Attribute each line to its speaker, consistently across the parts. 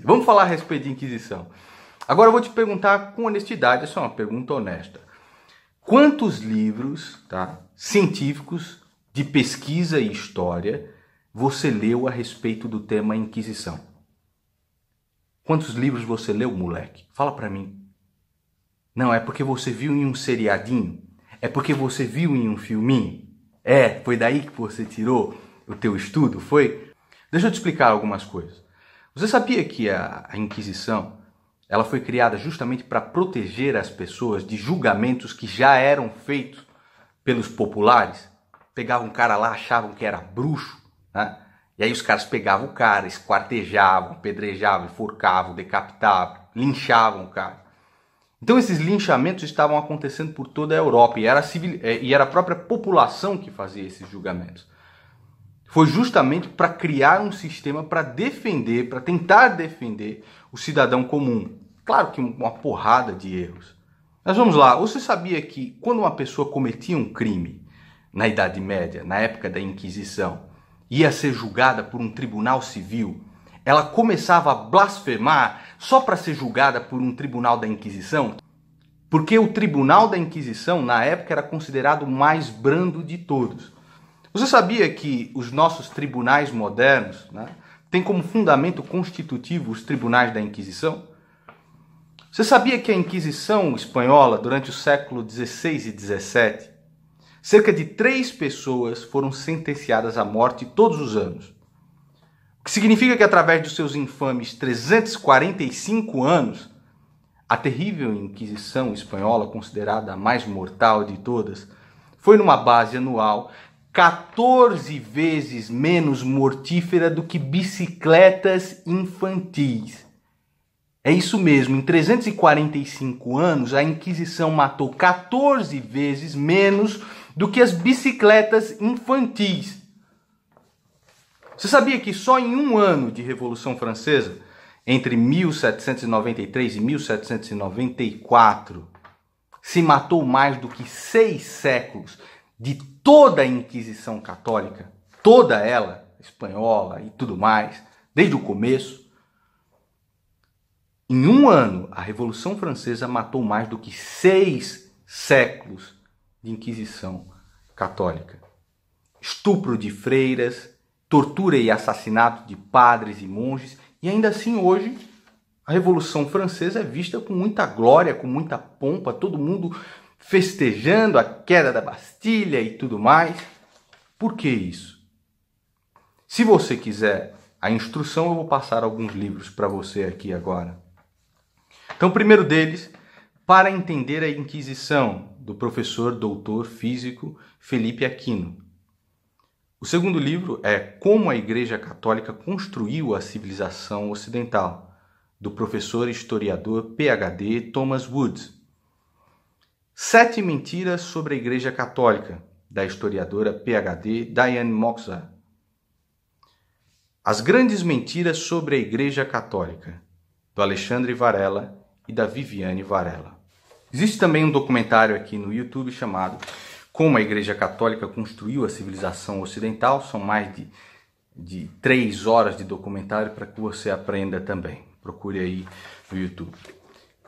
Speaker 1: Vamos falar a respeito de Inquisição. Agora eu vou te perguntar com honestidade, essa é uma pergunta honesta. Quantos livros, científicos de pesquisa e história você leu a respeito do tema Inquisição? Quantos livros você leu, moleque? Fala pra mim. Não, é porque você viu em um seriadinho? É porque você viu em um filminho? Foi daí que você tirou o teu estudo, foi? Deixa eu te explicar algumas coisas. Você sabia que a Inquisição ela foi criada justamente para proteger as pessoas de julgamentos que já eram feitos pelos populares? Pegavam um cara lá, achavam que era bruxo, né? E aí os caras pegavam o cara, esquartejavam, apedrejavam, enforcavam, decapitavam, linchavam o cara. Então esses linchamentos estavam acontecendo por toda a Europa e era a própria população que fazia esses julgamentos. Foi justamente para criar um sistema para defender, para tentar defender o cidadão comum. Claro que uma porrada de erros. Mas vamos lá, você sabia que quando uma pessoa cometia um crime na Idade Média, na época da Inquisição, ia ser julgada por um tribunal civil, ela começava a blasfemar só para ser julgada por um tribunal da Inquisição? Porque o tribunal da Inquisição, na época, era considerado o mais brando de todos. Você sabia que os nossos tribunais modernos, têm como fundamento constitutivo os tribunais da Inquisição? Você sabia que a Inquisição espanhola, durante o século XVI e XVII, cerca de 3 pessoas foram sentenciadas à morte todos os anos? O que significa que através dos seus infames 345 anos, a terrível Inquisição espanhola, considerada a mais mortal de todas, foi numa base anual 14 vezes menos mortífera do que bicicletas infantis. É isso mesmo, em 345 anos, a Inquisição matou 14 vezes menos do que as bicicletas infantis. Você sabia que só em um ano de Revolução Francesa, entre 1793 e 1794, se matou mais do que 6 séculos de toda a Inquisição católica, toda ela, espanhola e tudo mais, desde o começo? Em um ano, a Revolução Francesa matou mais do que 6 séculos de Inquisição católica. Estupro de freiras, tortura e assassinato de padres e monges, e ainda assim hoje a Revolução Francesa é vista com muita glória, com muita pompa, todo mundo festejando a queda da Bastilha e tudo mais. Por que isso? Se você quiser a instrução, eu vou passar alguns livros para você aqui agora. Então, o primeiro deles, Para Entender a Inquisição, do professor doutor físico Felipe Aquino. O segundo livro é Como a Igreja Católica Construiu a Civilização Ocidental, do professor historiador PhD Thomas Woods. 7 Mentiras sobre a Igreja Católica, da historiadora PhD Diane Moxar. As Grandes Mentiras sobre a Igreja Católica, do Alexandre Varela e da Viviane Varela. Existe também um documentário aqui no YouTube chamado Como a Igreja Católica Construiu a Civilização Ocidental. São mais de 3 horas de documentário para que você aprenda também. Procure aí no YouTube.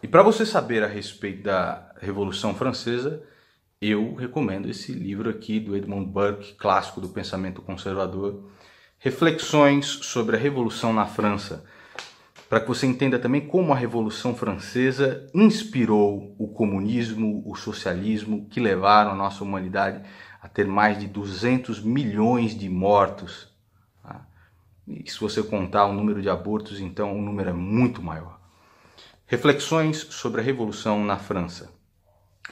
Speaker 1: E para você saber a respeito da Revolução Francesa, eu recomendo esse livro aqui do Edmund Burke, clássico do pensamento conservador, Reflexões sobre a Revolução na França, para que você entenda também como a Revolução Francesa inspirou o comunismo, o socialismo, que levaram a nossa humanidade a ter mais de 200 milhões de mortos. E se você contar o número de abortos, então o número é muito maior. Reflexões sobre a Revolução na França.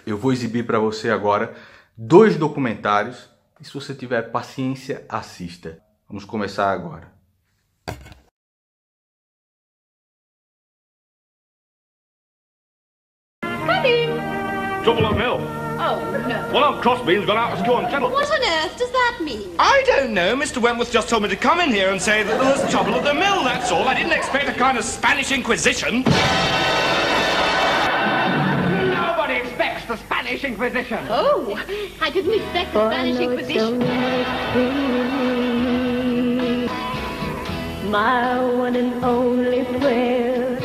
Speaker 1: Eu vou exibir para você agora 2 documentários e se você tiver paciência, assista. Vamos começar agora.
Speaker 2: Double O Mill.
Speaker 3: Oh, no.
Speaker 2: Well, old Crossbean's gone out to school on channel.
Speaker 3: What on earth does that mean?
Speaker 2: I don't know. Mr. Wentworth just told me to come in here and say that there's trouble at the mill, that's all. I didn't expect a kind of Spanish Inquisition.
Speaker 4: Nobody expects the Spanish Inquisition.
Speaker 3: Oh, I didn't expect the Spanish Inquisition.
Speaker 5: My one and only prayer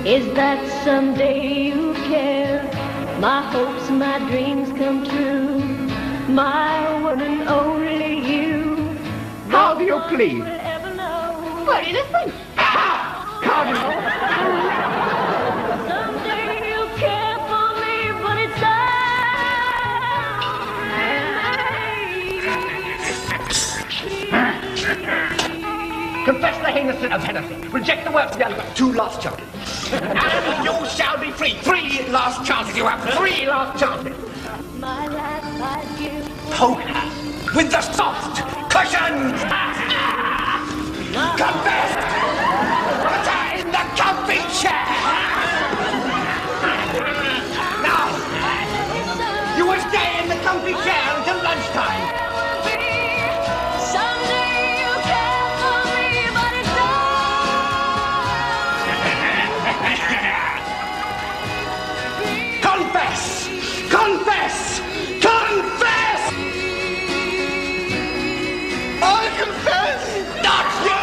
Speaker 5: is that someday you'll care. My hopes, my dreams come true. My one and only you.
Speaker 4: How do you plead?
Speaker 3: For innocent.
Speaker 4: Cardinal!
Speaker 5: Someday you'll care for me, but it's
Speaker 4: Confess the heinous sin of heresy. Reject the work of the other. 2 last chances. And you shall be free. 3 last chances. You have 3 last chances.
Speaker 5: my life I give.
Speaker 4: Poker with the soft cushions. Confess. Butter in the comfy chair. Now, you will stay in the comfy chair until lunchtime.
Speaker 5: Someday you'll care for me, but it's
Speaker 4: Confess! Confess! Confess! I confess! Not you!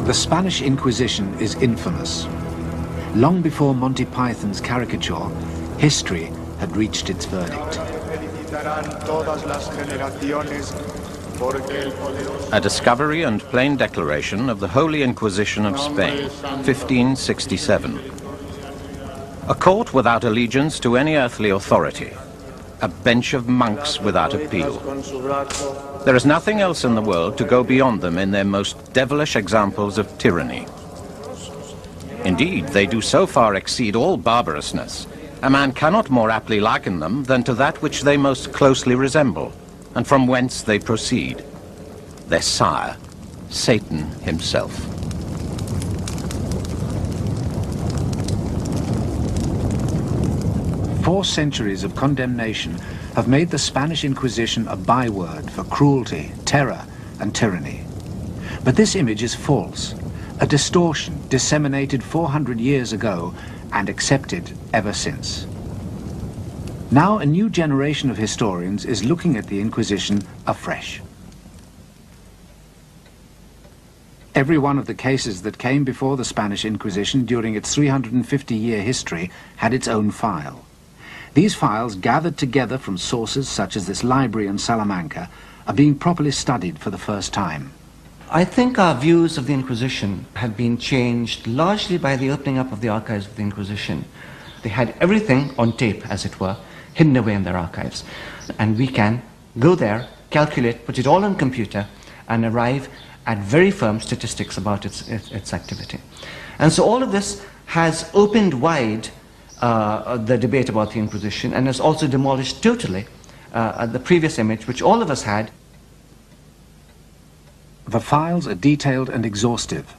Speaker 6: The Spanish Inquisition is infamous. Long before Monty Python's caricature, history had reached its verdict.
Speaker 7: A discovery and plain declaration of the Holy Inquisition of Spain, 1567. A court without allegiance to any earthly authority. A bench of monks without appeal. There is nothing else in the world to go beyond them in their most devilish examples of tyranny. Indeed, they do so far exceed all barbarousness, a man cannot more aptly liken them than to that which they most closely resemble, and from whence they proceed, their sire, Satan himself.
Speaker 6: Four centuries of condemnation have made the Spanish Inquisition a byword for cruelty, terror, and tyranny. But this image is false, a distortion disseminated 400 years ago and accepted ever since. Now a new generation of historians is looking at the Inquisition afresh. Every one of the cases that came before the Spanish Inquisition during its 350-year history had its own file. These files, gathered together from sources such as this library in Salamanca, are being properly studied for the first time.
Speaker 8: I think our views of the Inquisition have been changed largely by the opening up of the archives of the Inquisition. They had everything on tape, as it were, hidden away in their archives. And we can go there, calculate, put it all on computer, and arrive at very firm statistics about its activity. And so all of this has opened wide the debate about the Inquisition, and has also demolished totally the previous image which all of us had.
Speaker 6: The files are detailed and exhaustive.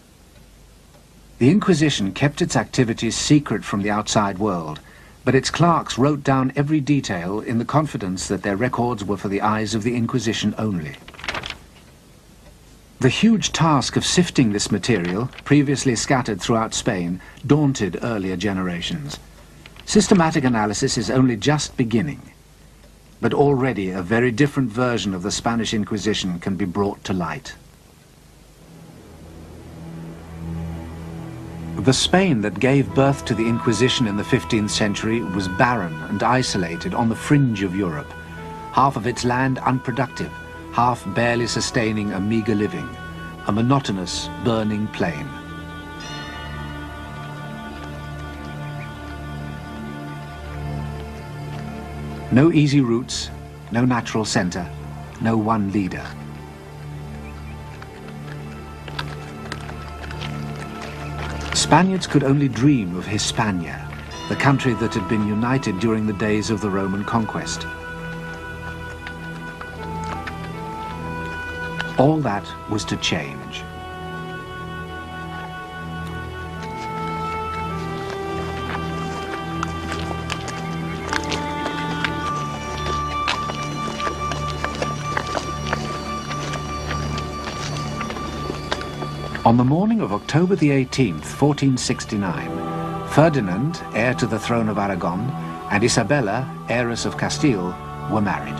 Speaker 6: The Inquisition kept its activities secret from the outside world, but its clerks wrote down every detail in the confidence that their records were for the eyes of the Inquisition only. The huge task of sifting this material, previously scattered throughout Spain, daunted earlier generations. Systematic analysis is only just beginning, but already a very different version of the Spanish Inquisition can be brought to light. The Spain that gave birth to the Inquisition in the 15th century was barren and isolated on the fringe of Europe, half of its land unproductive, half barely sustaining a meager living, a monotonous, burning plain. No easy routes, no natural center, no one leader. Spaniards could only dream of Hispania, the country that had been united during the days of the Roman conquest. All that was to change. On the morning of October the 18th, 1469, Ferdinand, heir to the throne of Aragon, and Isabella, heiress of Castile, were married.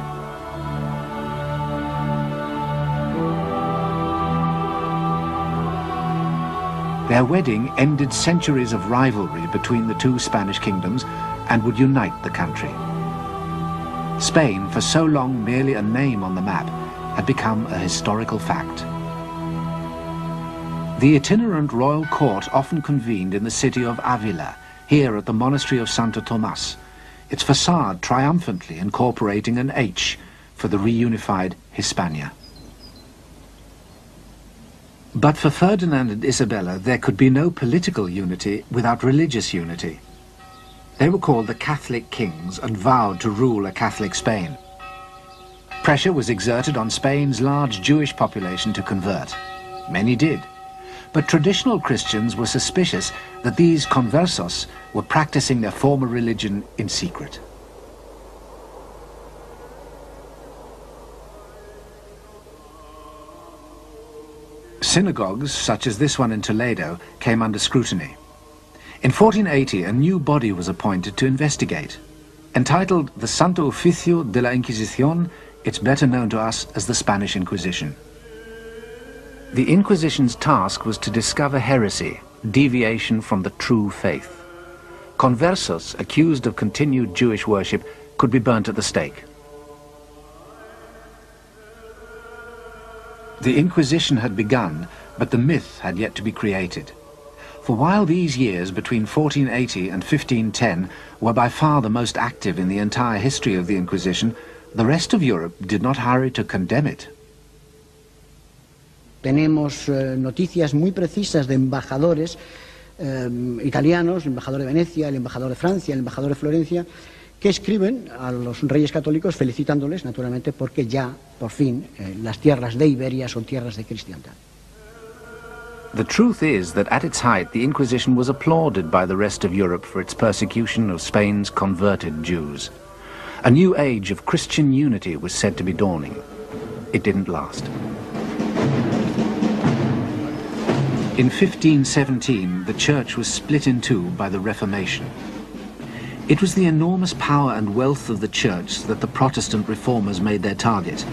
Speaker 6: Their wedding ended centuries of rivalry between the two Spanish kingdoms and would unite the country. Spain, for so long merely a name on the map, had become a historical fact. The itinerant royal court often convened in the city of Avila, here at the monastery of Santo Tomas, its facade triumphantly incorporating an H for the reunified Hispania. But for Ferdinand and Isabella, there could be no political unity without religious unity. They were called the Catholic kings and vowed to rule a Catholic Spain. Pressure was exerted on Spain's large Jewish population to convert. Many did. But traditional Christians were suspicious that these conversos were practicing their former religion in secret. Synagogues, such as this one in Toledo, came under scrutiny. In 1480, a new body was appointed to investigate. Entitled the Santo Oficio de la Inquisición, it's better known to us as the Spanish Inquisition. The Inquisition's task was to discover heresy, deviation from the true faith. Conversos accused of continued Jewish worship could be burnt at the stake. The Inquisition had begun, but the myth had yet to be created. For while these years between 1480 and 1510 were by far the most active in the entire history of the Inquisition, the rest of Europe did not hurry to condemn it.
Speaker 9: Tenemos noticias muy precisas de embajadores italianos, el embajador de Venecia, el embajador de Francia, el embajador de Florencia, que escriben a los reyes católicos felicitándoles, naturalmente, porque ya, por fin, las tierras de Iberia son tierras de cristiandad.
Speaker 6: The truth is that at its height, the Inquisition was applauded by the rest of Europe for its persecution of Spain's converted Jews. A new age of Christian unity was said to be dawning. It didn't last. In 1517, the Church was split in two by the Reformation. It was the enormous power and wealth of the Church that the Protestant reformers made their target.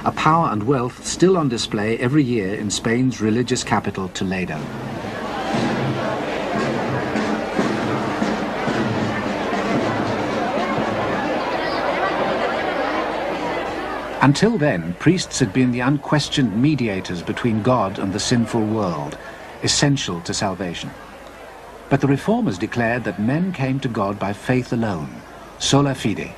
Speaker 6: A power and wealth still on display every year in Spain's religious capital, Toledo. Until then, priests had been the unquestioned mediators between God and the sinful world, essential to salvation. But the reformers declared that men came to God by faith alone, sola fide.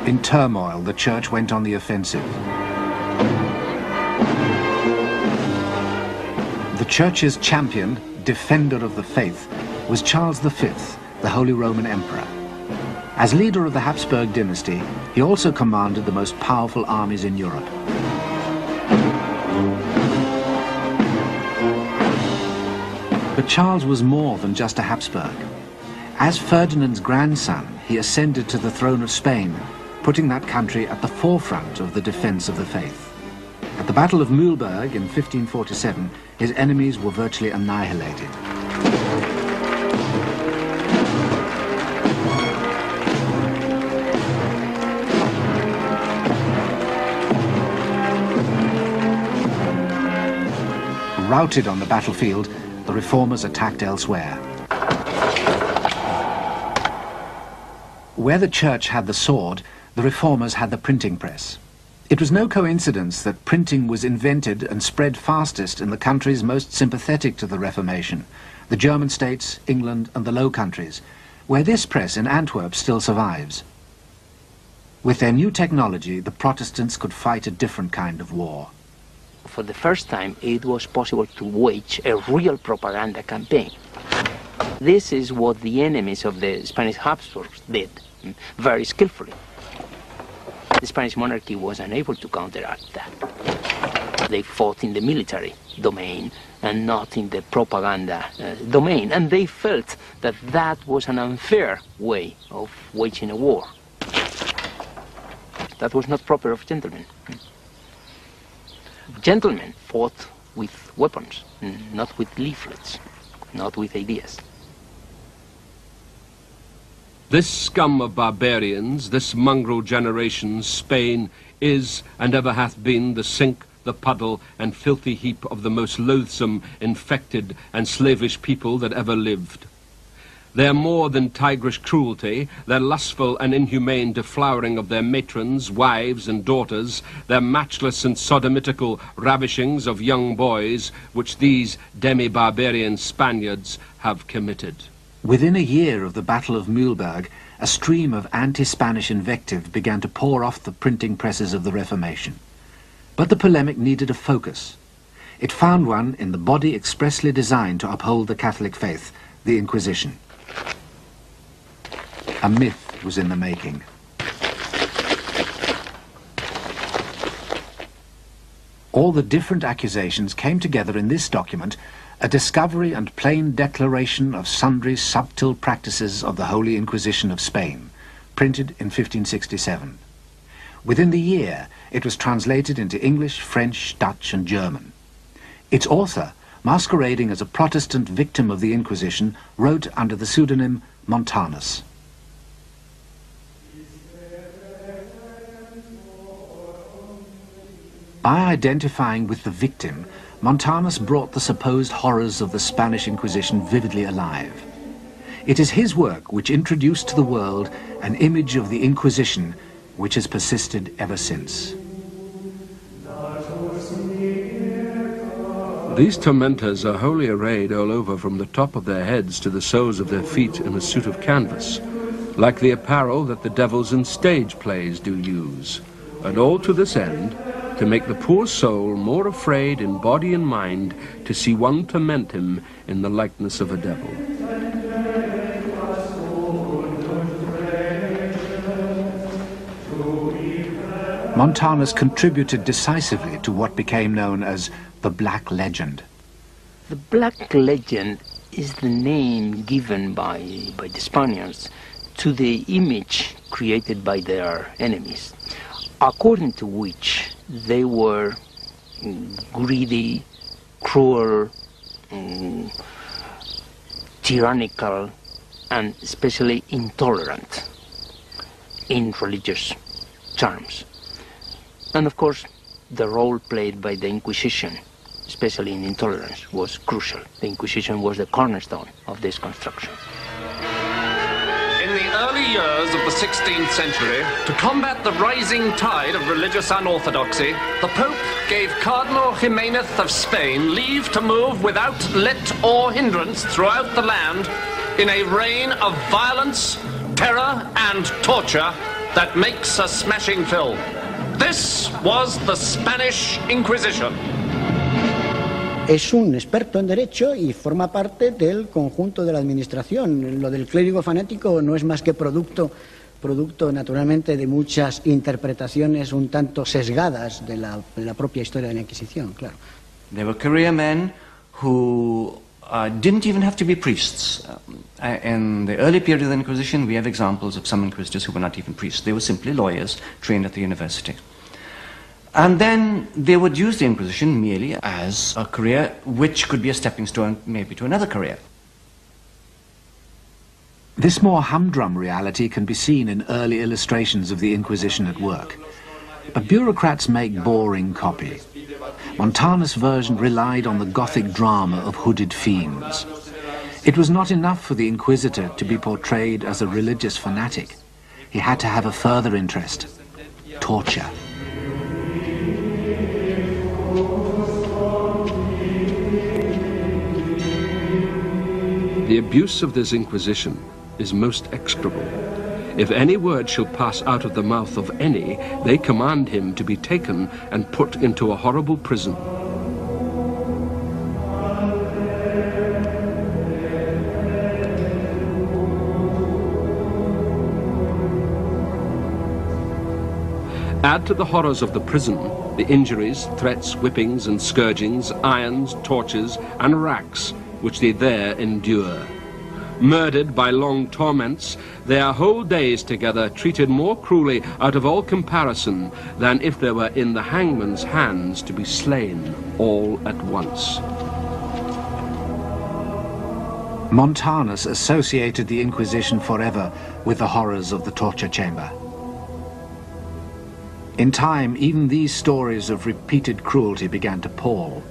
Speaker 6: In turmoil, the Church went on the offensive. The Church's champion, defender of the faith, was Charles V, the Holy Roman Emperor. As leader of the Habsburg dynasty, he also commanded the most powerful armies in Europe. But Charles was more than just a Habsburg. As Ferdinand's grandson, he ascended to the throne of Spain, putting that country at the forefront of the defense of the faith. At the Battle of Mühlberg in 1547, his enemies were virtually annihilated. Routed on the battlefield, the reformers attacked elsewhere. Where the Church had the sword, the reformers had the printing press. It was no coincidence that printing was invented and spread fastest in the countries most sympathetic to the Reformation, the German states, England, and the Low Countries, where this press in Antwerp still survives. With their new technology, the Protestants could fight a different kind of war.
Speaker 10: For the first time, it was possible to wage a real propaganda campaign. This is what the enemies of the Spanish Habsburgs did, very skillfully. The Spanish monarchy was unable to counteract that. They fought in the military domain and not in the propaganda domain, and they felt that that was an unfair way of waging a war. That was not proper of gentlemen. Gentlemen fought with weapons, not with leaflets, not with ideas.
Speaker 11: This scum of barbarians, this mongrel generation, Spain, is and ever hath been the sink, the puddle, and filthy heap of the most loathsome, infected, and slavish people that ever lived. Their more than tigerish cruelty, their lustful and inhumane deflowering of their matrons, wives, and daughters, their matchless and sodomitical ravishings of young boys, which these demi-barbarian Spaniards have committed.
Speaker 6: Within a year of the Battle of Mühlberg, a stream of anti-Spanish invective began to pour off the printing presses of the Reformation. But the polemic needed a focus. It found one in the body expressly designed to uphold the Catholic faith, the Inquisition. A myth was in the making. All the different accusations came together in this document, a discovery and plain declaration of sundry subtle practices of the Holy Inquisition of Spain, printed in 1567. Within the year, it was translated into English, French, Dutch, and German. Its author, masquerading as a Protestant victim of the Inquisition, wrote under the pseudonym Montanus. By identifying with the victim, Montanus brought the supposed horrors of the Spanish Inquisition vividly alive. It is his work which introduced to the world an image of the Inquisition which has persisted ever since.
Speaker 11: These tormentors are wholly arrayed all over from the top of their heads to the soles of their feet in a suit of canvas, like the apparel that the devils in stage plays do use, and all to this end, to make the poor soul more afraid in body and mind to see one torment him in the likeness of a devil.
Speaker 6: Montanus contributed decisively to what became known as the Black Legend.
Speaker 10: The Black Legend is the name given by the Spaniards to the image created by their enemies, according to which they were greedy, cruel, tyrannical, and especially intolerant in religious terms. And of course, the role played by the Inquisition, especially in intolerance, was crucial. The Inquisition was the cornerstone of this construction.
Speaker 12: In the early years of the 16th century, to combat the rising tide of religious unorthodoxy, the Pope gave Cardinal Jimenez of Spain leave to move without let or hindrance throughout the land in a reign of violence, terror, and torture that makes a smashing film. This was the Spanish Inquisition.
Speaker 9: Es un experto en derecho y forma parte del conjunto de la administración. Lo del clérigo fanático no es más que producto naturalmente de muchas interpretaciones un tanto sesgadas de la propia historia de la Inquisición, claro.
Speaker 8: There were career men who didn't even have to be priests. In the early period of the Inquisition, we have examples of some inquisitors who were not even priests. They were simply lawyers trained at the university. And then they would use the Inquisition merely as a career which could be a stepping stone maybe to another career.
Speaker 6: This more humdrum reality can be seen in early illustrations of the Inquisition at work. But bureaucrats make boring copy. Montanus' version relied on the Gothic drama of hooded fiends. It was not enough for the Inquisitor to be portrayed as a religious fanatic. He had to have a further interest: torture.
Speaker 11: The abuse of this Inquisition is most execrable. If any word shall pass out of the mouth of any, they command him to be taken and put into a horrible prison. Add to the horrors of the prison the injuries, threats, whippings and scourgings, irons, tortures and racks which they there endure. Murdered by long torments, they are whole days together treated more cruelly out of all comparison than if they were in the hangman's hands to be slain all at once.
Speaker 6: Montanus associated the Inquisition forever with the horrors of the torture chamber. In time, even these stories of repeated cruelty began to pall.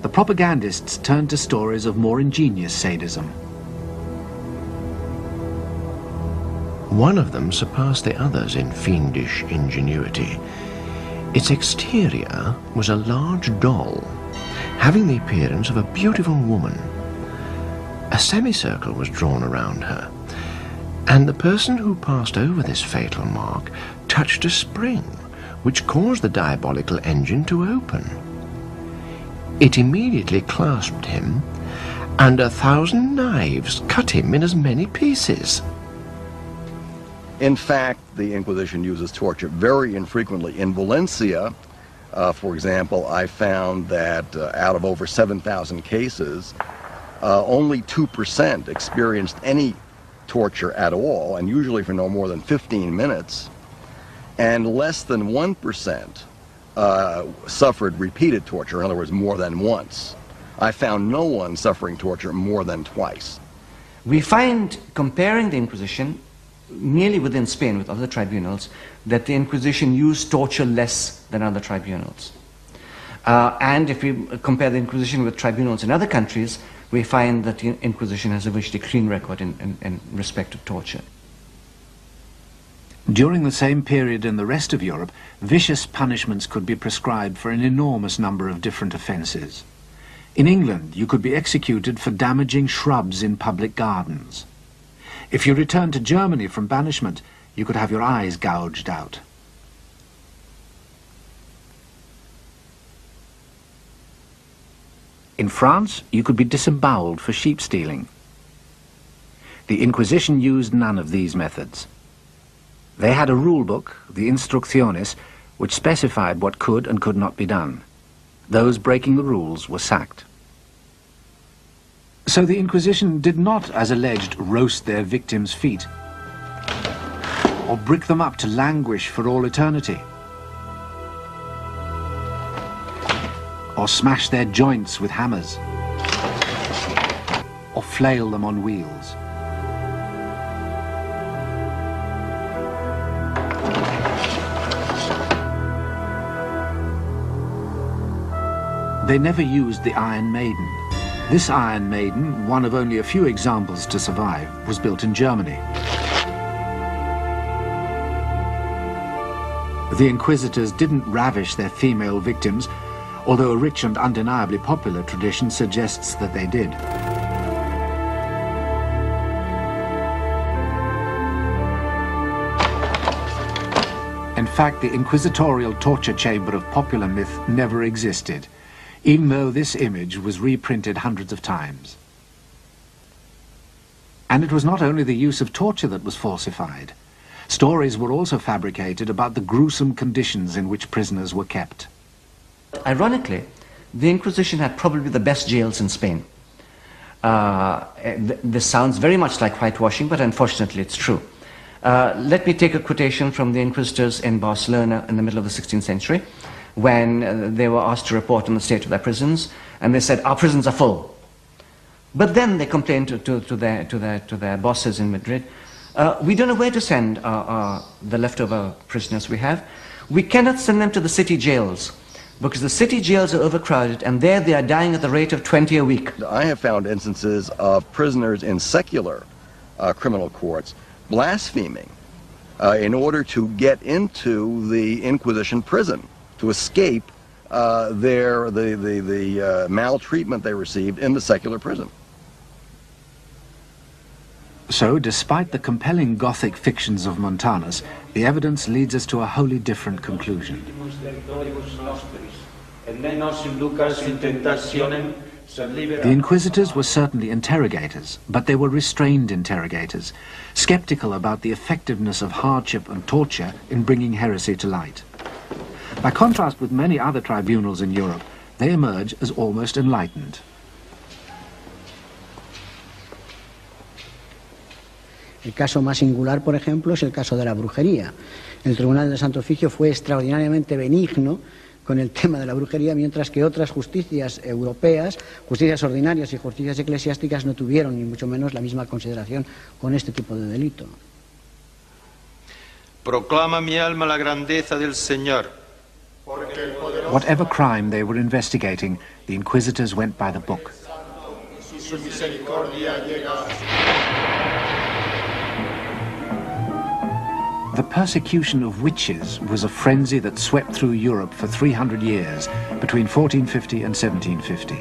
Speaker 6: The propagandists turned to stories of more ingenious sadism.
Speaker 13: One of them surpassed the others in fiendish ingenuity. Its exterior was a large doll, having the appearance of a beautiful woman. A semicircle was drawn around her, and the person who passed over this fatal mark touched a spring, which caused the diabolical engine to open. It immediately clasped him, and 1,000 knives cut him in as many pieces.
Speaker 14: In fact, the Inquisition uses torture very infrequently. In Valencia, for example, I found that out of over 7,000 cases, only 2% experienced any torture at all, and usually for no more than 15 minutes, and less than 1% suffered repeated torture, in other words, more than once. I found no one suffering torture more than twice.
Speaker 8: We find, comparing the Inquisition, merely within Spain with other tribunals, that the Inquisition used torture less than other tribunals. And if we compare the Inquisition with tribunals in other countries, we find that the Inquisition has a virtually clean record in respect of torture.
Speaker 6: During the same period in the rest of Europe, vicious punishments could be prescribed for an enormous number of different offences. In England, you could be executed for damaging shrubs in public gardens. If you returned to Germany from banishment, you could have your eyes gouged out. In France, you could be disemboweled for sheep stealing. The Inquisition used none of these methods. They had a rule book, the Instrucciones, which specified what could and could not be done. Those breaking the rules were sacked. So the Inquisition did not, as alleged, roast their victims' feet, or brick them up to languish for all eternity, or smash their joints with hammers, or flail them on wheels. They never used the Iron Maiden. This Iron Maiden, one of only a few examples to survive, was built in Germany. The Inquisitors didn't ravish their female victims, although a rich and undeniably popular tradition suggests that they did. In fact, the inquisitorial torture chamber of popular myth never existed, even though this image was reprinted hundreds of times. And it was not only the use of torture that was falsified. Stories were also fabricated about the gruesome conditions in which prisoners were kept.
Speaker 8: Ironically, the Inquisition had probably the best jails in Spain. This sounds very much like whitewashing, but unfortunately it's true. Let me take a quotation from the Inquisitors in Barcelona in the middle of the 16th century, when they were asked to report on the state of their prisons, and they said, "Our prisons are full." But then they complained to their bosses in Madrid, "We don't know where to send the leftover prisoners we have. We cannot send them to the city jails, because the city jails are overcrowded, and there they are dying at the rate of 20 a week."
Speaker 14: I have found instances of prisoners in secular criminal courts blaspheming in order to get into the Inquisition prison, to escape the maltreatment they received in the secular prison.
Speaker 6: So, despite the compelling Gothic fictions of Montanus, the evidence leads us to a wholly different conclusion. The Inquisitors were certainly interrogators, but they were restrained interrogators, skeptical about the effectiveness of hardship and torture in bringing heresy to light. By contrast with many other tribunals in Europe, they emerge as almost enlightened.
Speaker 9: El caso más singular, por ejemplo, es el caso de la brujería. El Tribunal del Santo Oficio fue extraordinariamente benigno con el tema de la brujería, mientras que otras justicias europeas, justicias ordinarias y justicias eclesiásticas, no tuvieron ni mucho menos la misma consideración con este tipo de delito.
Speaker 15: Proclama mi alma la grandeza del Señor.
Speaker 6: Whatever crime they were investigating, the inquisitors went by the book. The persecution of witches was a frenzy that swept through Europe for 300 years, between 1450 and 1750.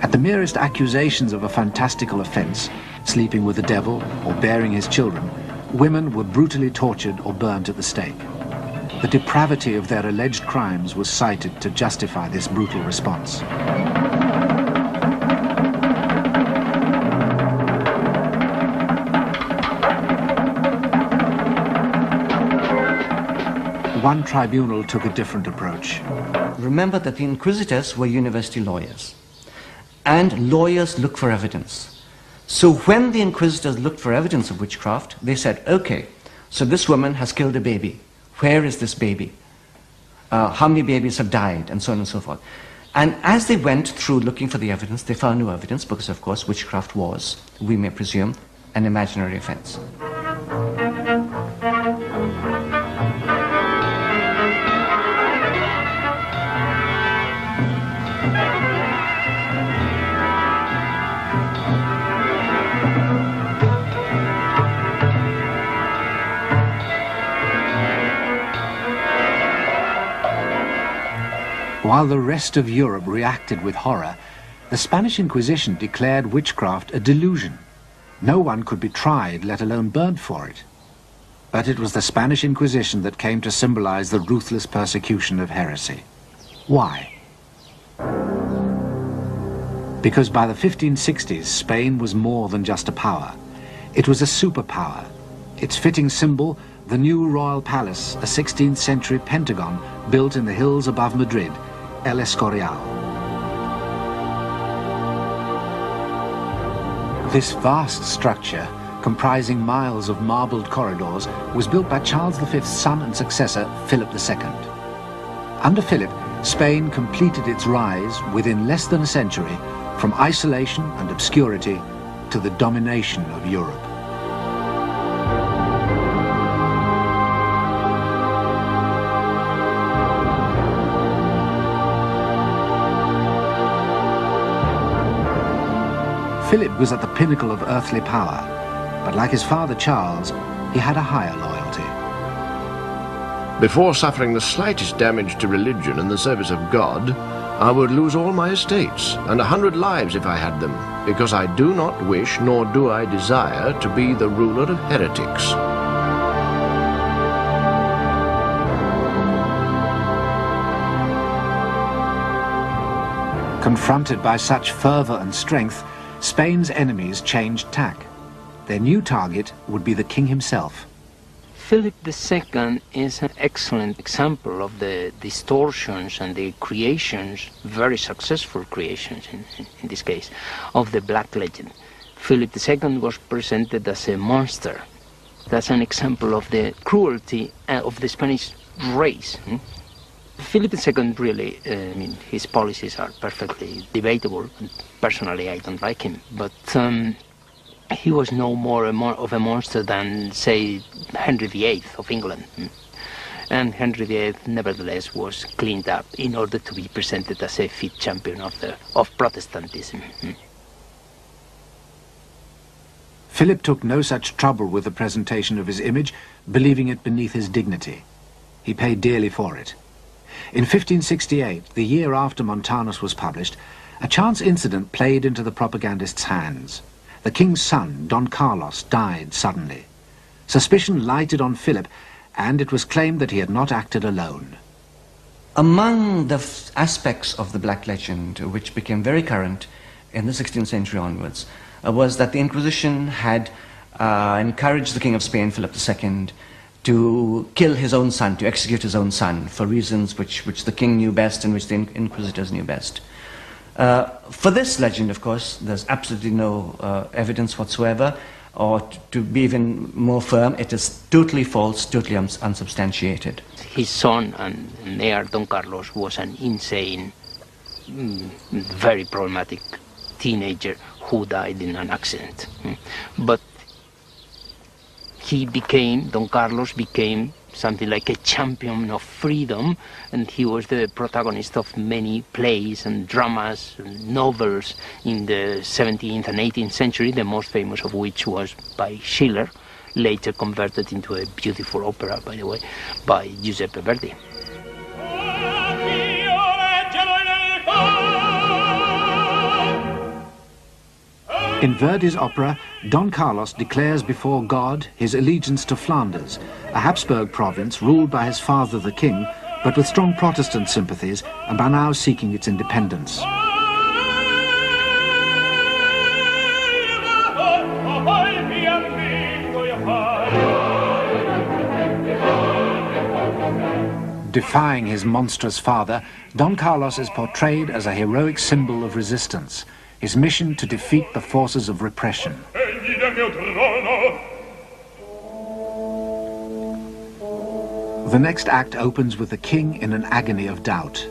Speaker 6: At the merest accusations of a fantastical offence, sleeping with the devil or bearing his children, women were brutally tortured or burnt at the stake. The depravity of their alleged crimes was cited to justify this brutal response. One tribunal took a different approach.
Speaker 8: Remember that the inquisitors were university lawyers, and lawyers look for evidence. So when the inquisitors looked for evidence of witchcraft, they said, okay, so this woman has killed a baby. Where is this baby? How many babies have died? And so on and so forth. And as they went through looking for the evidence, they found no evidence because, of course, witchcraft was, we may presume, an imaginary offense.
Speaker 6: While the rest of Europe reacted with horror, the Spanish Inquisition declared witchcraft a delusion. No one could be tried, let alone burnt for it. But it was the Spanish Inquisition that came to symbolize the ruthless persecution of heresy. Why? Because by the 1560s, Spain was more than just a power. It was a superpower. Its fitting symbol, the new royal palace, a 16th century pentagon built in the hills above Madrid, El Escorial. This vast structure, comprising miles of marbled corridors, was built by Charles V's son and successor, Philip II. Under Philip, Spain completed its rise within less than a century from isolation and obscurity to the domination of Europe. Philip was at the pinnacle of earthly power, but like his father Charles, he had a higher loyalty.
Speaker 13: Before suffering the slightest damage to religion and the service of God, I would lose all my estates and 100 lives if I had them, because I do not wish nor do I desire to be the ruler of heretics.
Speaker 6: Confronted by such fervor and strength, Spain's enemies changed tack. Their new target would be the king himself.
Speaker 10: Philip II is an excellent example of the distortions and the creations, very successful creations in this case, of the Black Legend. Philip II was presented as a monster. That's an example of the cruelty of the Spanish race. Philip II really, his policies are perfectly debatable. Personally, I don't like him, but he was no more of a monster than, say, Henry VIII of England. And Henry VIII, nevertheless, was cleaned up in order to be presented as a fit champion of Protestantism.
Speaker 6: Philip took no such trouble with the presentation of his image, believing it beneath his dignity. He paid dearly for it. In 1568, the year after Montanus was published, a chance incident played into the propagandist's hands. The king's son, Don Carlos, died suddenly. Suspicion lighted on Philip, and it was claimed that he had not acted alone.
Speaker 8: Among the aspects of the Black Legend, which became very current in the 16th century onwards, was that the Inquisition had encouraged the King of Spain, Philip II, to kill his own son, to execute his own son, for reasons which the king knew best and which the inquisitors knew best. For this legend, of course, there's absolutely no evidence whatsoever, or to be even more firm, it is totally false, totally unsubstantiated.
Speaker 10: His son and heir, Don Carlos, was an insane, very problematic teenager who died in an accident. But Don Carlos became something like a champion of freedom, and he was the protagonist of many plays and dramas and novels in the 17th and 18th century, the most famous of which was by Schiller, later converted into a beautiful opera, by the way, by Giuseppe Verdi.
Speaker 6: In Verdi's opera, Don Carlos declares before God his allegiance to Flanders, a Habsburg province ruled by his father the king, but with strong Protestant sympathies and by now seeking its independence. Defying his monstrous father, Don Carlos is portrayed as a heroic symbol of resistance, his mission to defeat the forces of repression. The next act opens with the king in an agony of doubt.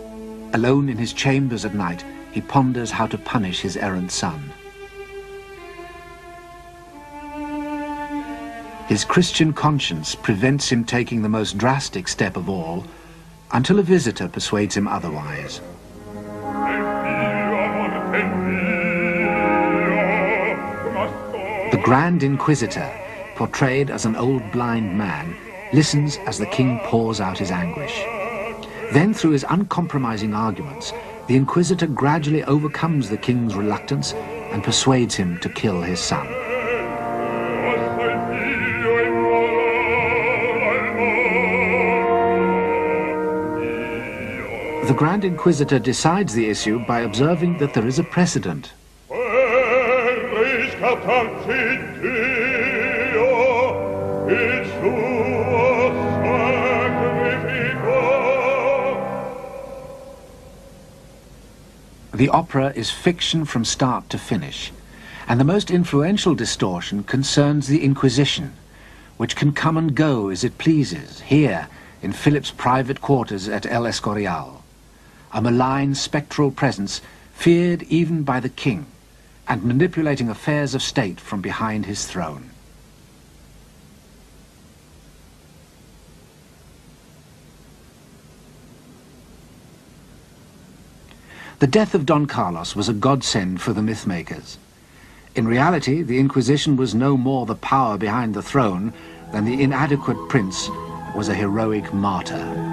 Speaker 6: Alone in his chambers at night, he ponders how to punish his errant son. His Christian conscience prevents him taking the most drastic step of all, until a visitor persuades him otherwise. The Grand Inquisitor, portrayed as an old blind man, listens as the king pours out his anguish. Then, through his uncompromising arguments, the Inquisitor gradually overcomes the king's reluctance and persuades him to kill his son. The Grand Inquisitor decides the issue by observing that there is a precedent. The opera is fiction from start to finish, and the most influential distortion concerns the Inquisition, which can come and go as it pleases, here in Philip's private quarters at El Escorial, a malign spectral presence feared even by the king, and manipulating affairs of state from behind his throne. The death of Don Carlos was a godsend for the mythmakers. In reality, the Inquisition was no more the power behind the throne than the inadequate prince was a heroic martyr.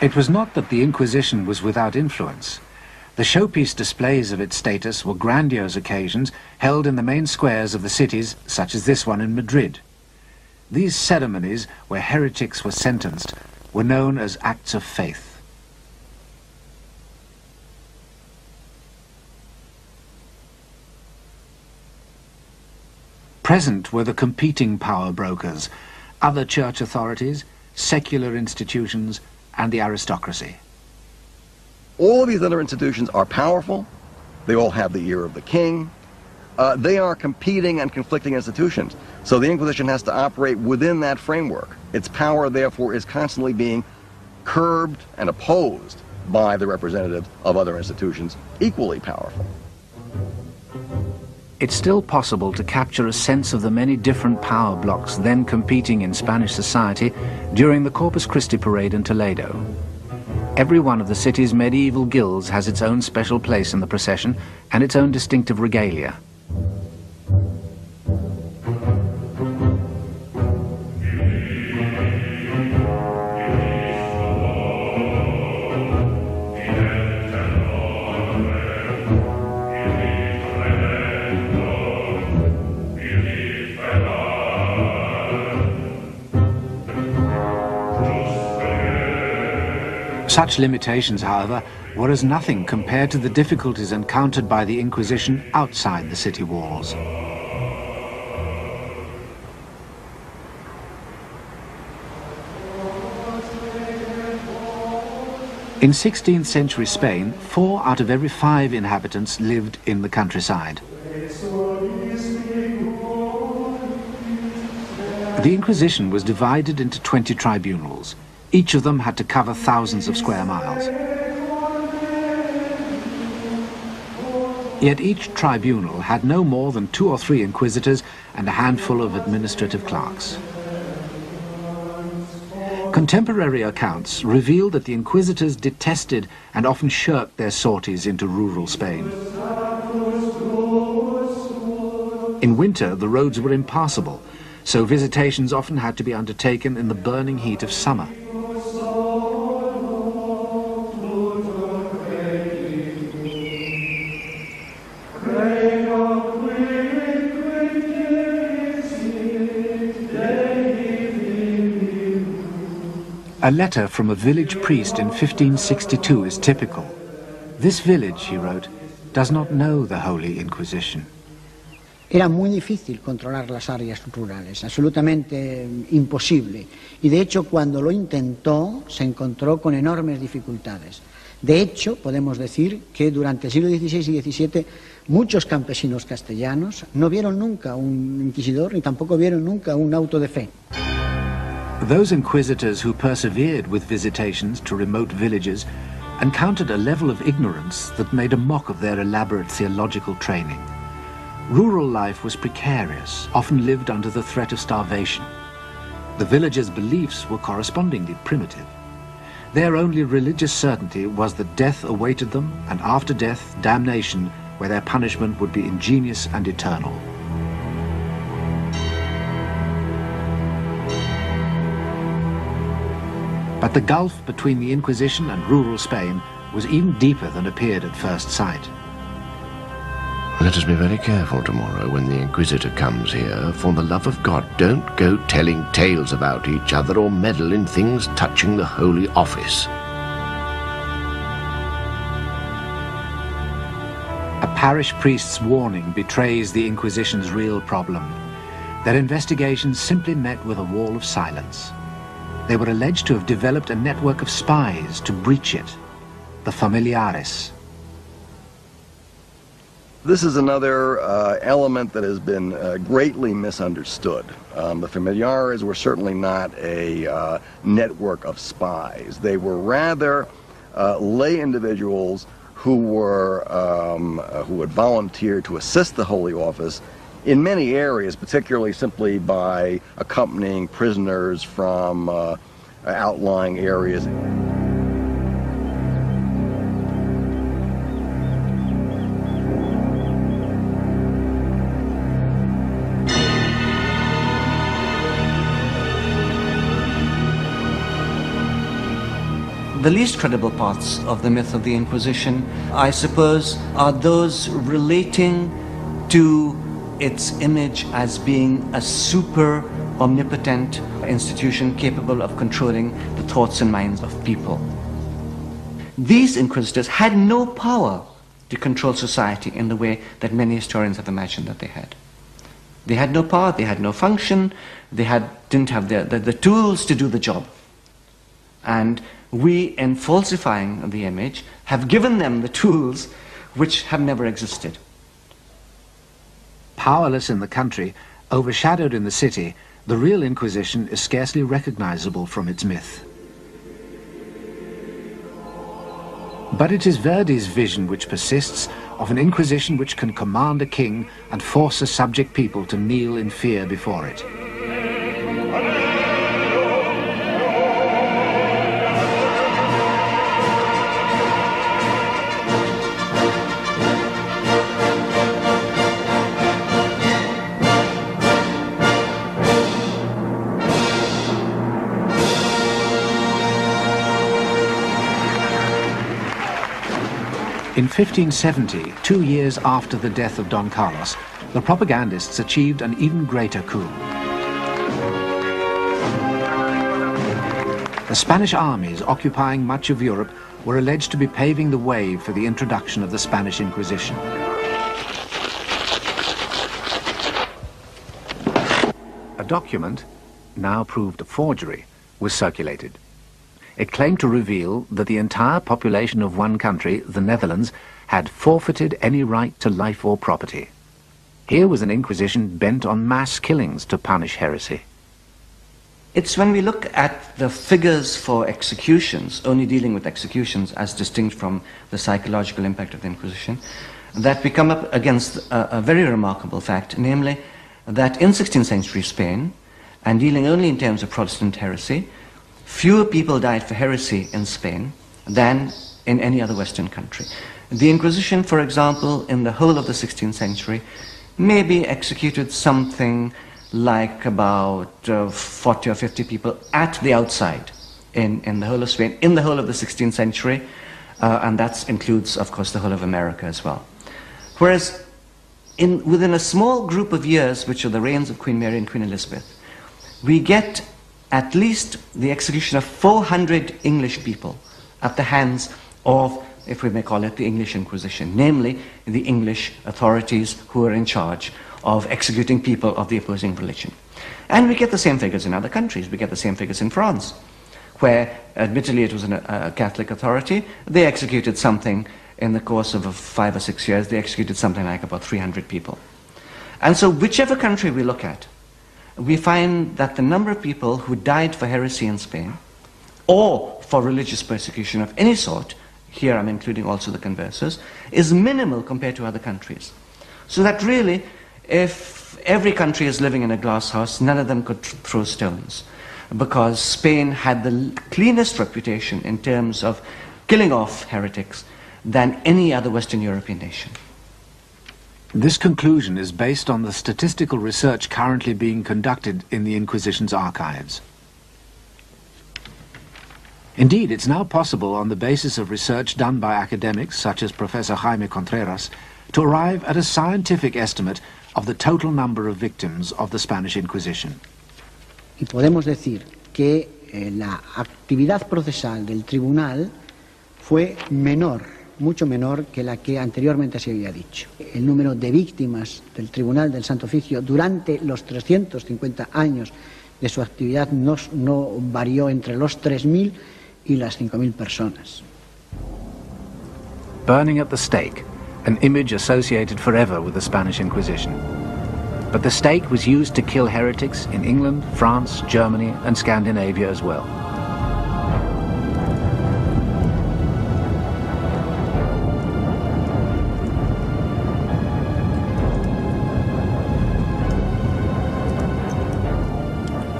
Speaker 6: It was not that the Inquisition was without influence. The showpiece displays of its status were grandiose occasions held in the main squares of the cities, such as this one in Madrid. These ceremonies, where heretics were sentenced, were known as acts of faith. Present were the competing power brokers, other church authorities, secular institutions, and the aristocracy.
Speaker 14: All of these other institutions are powerful. They all have the ear of the king. They are competing and conflicting institutions. So the Inquisition has to operate within that framework. Its power, therefore, is constantly being curbed and opposed by the representatives of other institutions, equally powerful.
Speaker 6: It's still possible to capture a sense of the many different power blocks then competing in Spanish society during the Corpus Christi parade in Toledo. Every one of the city's medieval guilds has its own special place in the procession and its own distinctive regalia. Such limitations, however, were as nothing compared to the difficulties encountered by the Inquisition outside the city walls. In 16th century Spain, 4 out of every 5 inhabitants lived in the countryside. The Inquisition was divided into 20 tribunals. Each of them had to cover thousands of square miles. Yet each tribunal had no more than 2 or 3 inquisitors and a handful of administrative clerks. Contemporary accounts reveal that the inquisitors detested and often shirked their sorties into rural Spain. In winter, the roads were impassable, so visitations often had to be undertaken in the burning heat of summer. A letter from a village priest in 1562 is typical. This village, he wrote, does not know the Holy Inquisition.
Speaker 9: Era muy difícil controlar las áreas rurales, absolutamente imposible. Y de hecho, cuando lo intentó, se encontró con enormes dificultades. De hecho, podemos decir que durante el siglo XVI y XVII, muchos campesinos castellanos no vieron nunca un inquisidor, ni tampoco vieron nunca un auto de fe.
Speaker 6: Those inquisitors who persevered with visitations to remote villages encountered a level of ignorance that made a mock of their elaborate theological training. Rural life was precarious, often lived under the threat of starvation. The villagers' beliefs were correspondingly primitive. Their only religious certainty was that death awaited them, and after death, damnation, where their punishment would be ingenious and eternal. But the gulf between the Inquisition and rural Spain was even deeper than appeared at first sight.
Speaker 13: Let us be very careful tomorrow when the Inquisitor comes here. For the love of God, don't go telling tales about each other or meddle in things touching the Holy Office.
Speaker 6: A parish priest's warning betrays the Inquisition's real problem. Their investigations simply met with a wall of silence. They were alleged to have developed a network of spies to breach it, the familiares.
Speaker 14: This is another element that has been greatly misunderstood. The familiares were certainly not a network of spies. They were rather lay individuals who would volunteer to assist the Holy Office in many areas, particularly simply by accompanying prisoners from outlying areas.
Speaker 8: The least credible parts of the myth of the Inquisition, I suppose, are those relating to its image as being a super omnipotent institution capable of controlling the thoughts and minds of people. These inquisitors had no power to control society in the way that many historians have imagined that they had. They had no power, they had no function, they didn't have the tools to do the job. And we, in falsifying the image, have given them the tools which have never existed.
Speaker 6: Powerless in the country, overshadowed in the city, the real Inquisition is scarcely recognizable from its myth. But it is Verdi's vision which persists of an Inquisition which can command a king and force a subject people to kneel in fear before it. In 1570, 2 years after the death of Don Carlos, the propagandists achieved an even greater coup. The Spanish armies occupying much of Europe were alleged to be paving the way for the introduction of the Spanish Inquisition. A document, now proved a forgery, was circulated. it claimed to reveal that the entire population of one country, the Netherlands, had forfeited any right to life or property. Here was an Inquisition bent on mass killings to punish heresy.
Speaker 8: It's when we look at the figures for executions, only dealing with executions as distinct from the psychological impact of the Inquisition, that we come up against a very remarkable fact, namely that in 16th century Spain, and dealing only in terms of Protestant heresy, fewer people died for heresy in Spain than in any other Western country. The Inquisition, for example, in the whole of the 16th century, maybe executed something like about 40 or 50 people at the outside in the whole of Spain, in the whole of the 16th century, and that includes, of course, the whole of America as well. Whereas within a small group of years, which are the reigns of Queen Mary and Queen Elizabeth, we get at least the execution of 400 English people at the hands of, if we may call it, the English Inquisition, namely the English authorities who are in charge of executing people of the opposing religion. And we get the same figures in other countries. We get the same figures in France, where admittedly it was a Catholic authority. They executed something in the course of 5 or 6 years, they executed something like about 300 people. And so whichever country we look at, we find that the number of people who died for heresy in Spain, or for religious persecution of any sort, here I'm including also the conversos, is minimal compared to other countries. So that really, if every country is living in a glass house, none of them could throw stones, because Spain had the cleanest reputation in terms of killing off heretics than any other Western European nation.
Speaker 6: This conclusion is based on the statistical research currently being conducted in the Inquisition's archives. Indeed, it's now possible, on the basis of research done by academics such as Professor Jaime Contreras, to arrive at a scientific estimate of the total number of victims of the Spanish Inquisition.
Speaker 9: Y podemos decir que la actividad procesal del tribunal fue menor, mucho menor que la que anteriormente se había dicho. El número de víctimas del Tribunal del Santo Oficio durante los 350 años de su actividad no varió entre los 3.000 y las 5.000 personas.
Speaker 6: Burning at the stake, an image associated forever with the Spanish Inquisition. But the stake was used to kill heretics in England, France, Germany, and Scandinavia as well.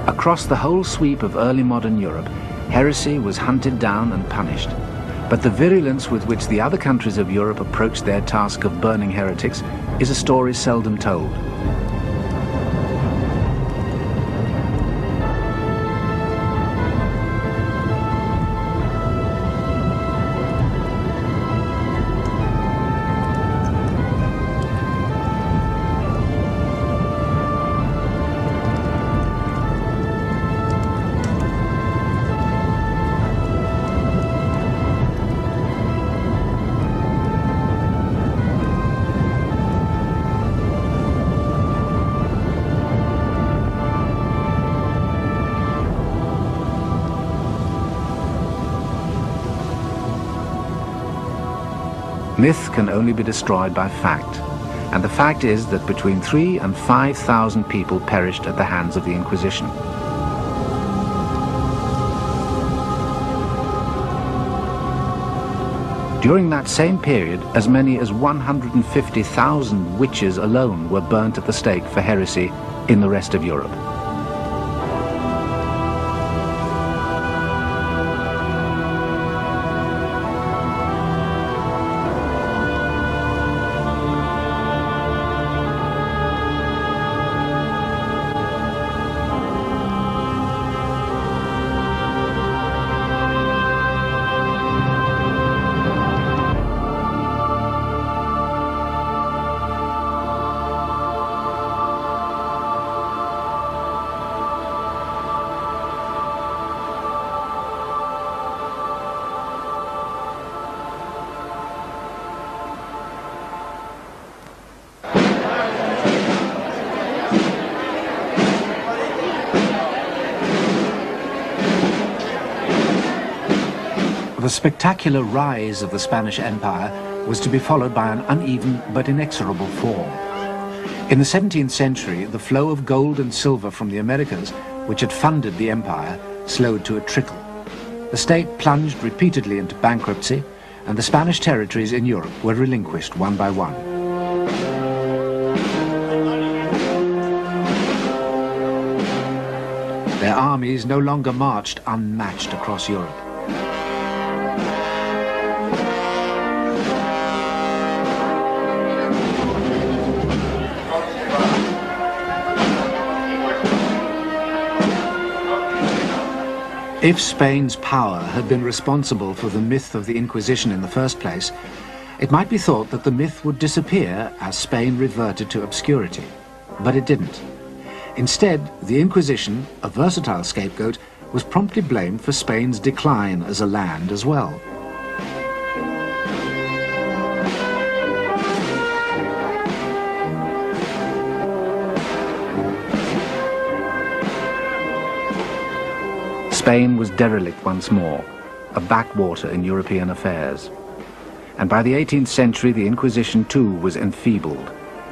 Speaker 6: Across the whole sweep of early modern Europe, heresy was hunted down and punished. But the virulence with which the other countries of Europe approached their task of burning heretics is a story seldom told. Myth can only be destroyed by fact, and the fact is that between 3,000 and 5,000 people perished at the hands of the Inquisition. During that same period, as many as 150,000 witches alone were burnt at the stake for heresy in the rest of Europe. The spectacular rise of the Spanish Empire was to be followed by an uneven but inexorable fall. In the 17th century, the flow of gold and silver from the Americas, which had funded the empire, slowed to a trickle. The state plunged repeatedly into bankruptcy, and the Spanish territories in Europe were relinquished one by one. Their armies no longer marched unmatched across Europe. If Spain's power had been responsible for the myth of the Inquisition in the first place, it might be thought that the myth would disappear as Spain reverted to obscurity. But it didn't. Instead, the Inquisition, a versatile scapegoat, was promptly blamed for Spain's decline as a land as well. Spain was derelict once more, a backwater in European affairs. And by the 18th century, the Inquisition too was enfeebled,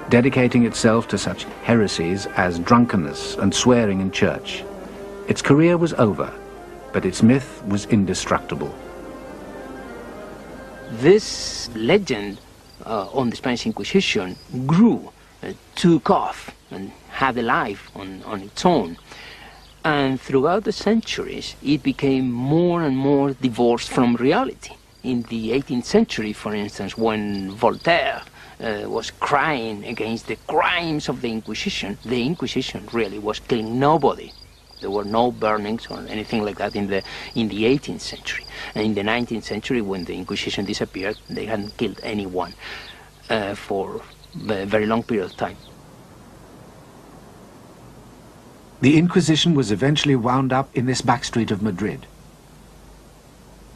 Speaker 6: dedicating itself to such heresies as drunkenness and swearing in church. Its career was over, but its myth was indestructible.
Speaker 10: This legend on the Spanish Inquisition grew, took off, and had a life on its own. And throughout the centuries, it became more and more divorced from reality. In the 18th century, for instance, when Voltaire was crying against the crimes of the Inquisition really was killing nobody. There were no burnings or anything like that in the 18th century. And in the 19th century, when the Inquisition disappeared, they hadn't killed anyone for a very long period of time.
Speaker 6: The Inquisition was eventually wound up in this backstreet of Madrid.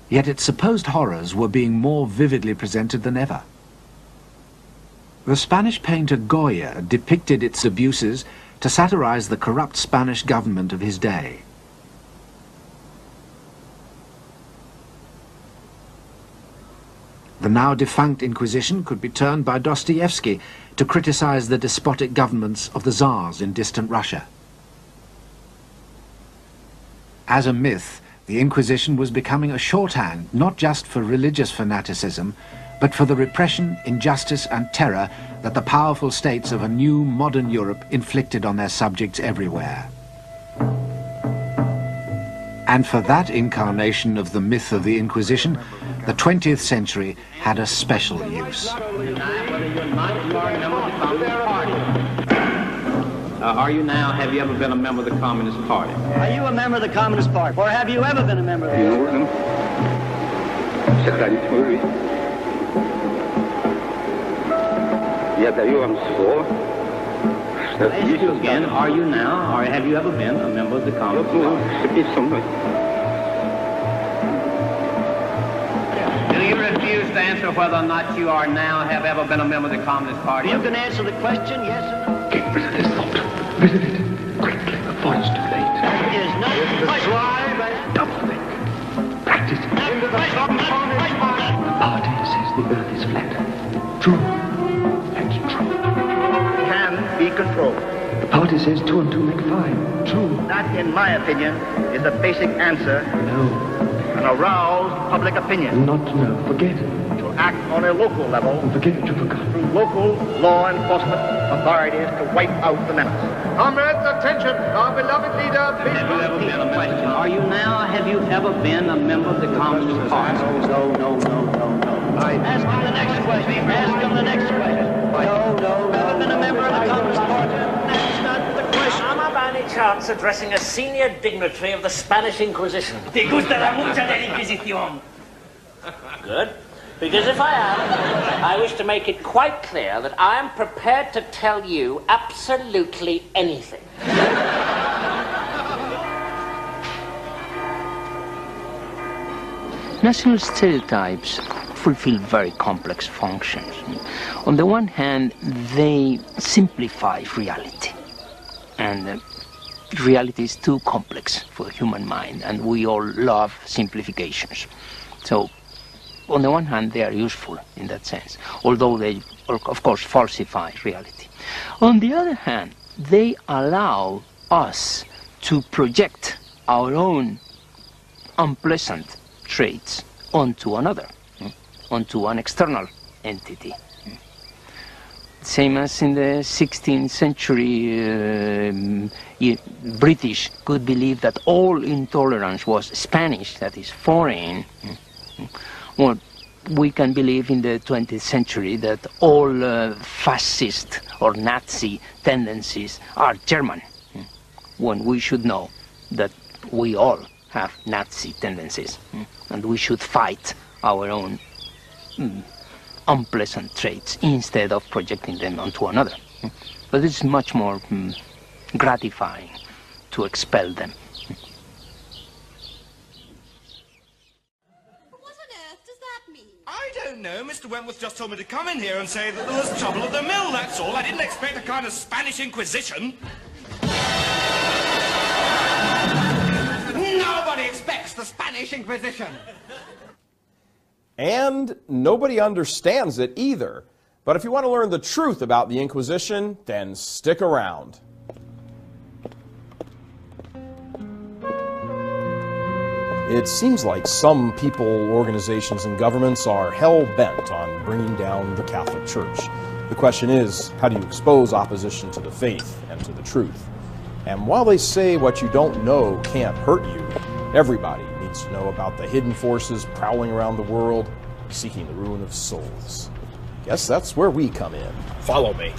Speaker 6: Yet its supposed horrors were being more vividly presented than ever. The Spanish painter Goya depicted its abuses to satirize the corrupt Spanish government of his day. The now defunct Inquisition could be turned by Dostoevsky to criticize the despotic governments of the Tsars in distant Russia. As a myth, the Inquisition was becoming a shorthand not just for religious fanaticism, but for the repression, injustice and terror that the powerful states of a new modern Europe inflicted on their subjects everywhere. And for that incarnation of the myth of the Inquisition, the 20th century had a special use.
Speaker 16: Have you ever been a member of the Communist Party?
Speaker 9: Are you a member of the Communist Party? Or have you ever been a member of the
Speaker 16: Again, are you now, or have you ever been a member of the Communist Party? Do you refuse to answer whether or not you are now, have ever been a member of the Communist Party?
Speaker 9: You can answer the question, yes or no.
Speaker 16: Get rid of this thought. Visit it quickly before it's too late.
Speaker 9: That is not the
Speaker 16: try. Double think. Practice it. The party says the earth is flat. True. That's true.
Speaker 17: Can be controlled.
Speaker 16: The party says 2 and 2 make 5. True.
Speaker 17: That, in my opinion, is the basic answer.
Speaker 16: No.
Speaker 17: An aroused public opinion.
Speaker 16: Not no. Forget it.
Speaker 17: To act on a local level.
Speaker 16: Forget it, you forgot.
Speaker 17: Through local law enforcement authorities to wipe out the menace.
Speaker 4: Comrades, attention! Our beloved leader, please.
Speaker 16: Are you now, have you ever been a member of the Communist Party? No.
Speaker 9: Ask him the next question. Ask him the next question. No. Ever been a member of the Communist Party? That's not the question.
Speaker 18: Am I by any chance addressing a senior dignitary of the Spanish Inquisition?
Speaker 19: Te gusta la mucha de la Inquisición.
Speaker 18: Good. Because if I am, I wish to make it quite clear that I am prepared to tell you absolutely anything.
Speaker 10: National stereotypes fulfill very complex functions. On the one hand, they simplify reality. And reality is too complex for the human mind, and we all love simplifications. So, on the one hand, they are useful in that sense, although they, of course, falsify reality. On the other hand, they allow us to project our own unpleasant traits onto another, onto an external entity. Same as in the 16th century, British could believe that all intolerance was Spanish, that is foreign. Well, we can believe in the 20th century that all fascist or Nazi tendencies are German, when we should know that we all have Nazi tendencies, and we should fight our own unpleasant traits instead of projecting them onto another. But it's much more gratifying to expel them.
Speaker 2: I don't know. Mr. Wentworth just told me to come in here and say that there was trouble at the mill, that's all. I didn't expect a kind of Spanish Inquisition.
Speaker 4: Nobody expects the Spanish Inquisition.
Speaker 20: And nobody understands it either. But if you want to learn the truth about the Inquisition, then stick around. It seems like some people, organizations, and governments are hell-bent on bringing down the Catholic Church. The question is, how do you expose opposition to the faith and to the truth? And while they say what you don't know can't hurt you, everybody needs to know about the hidden forces prowling around the world, seeking the ruin of souls. Guess that's where we come in. Follow me.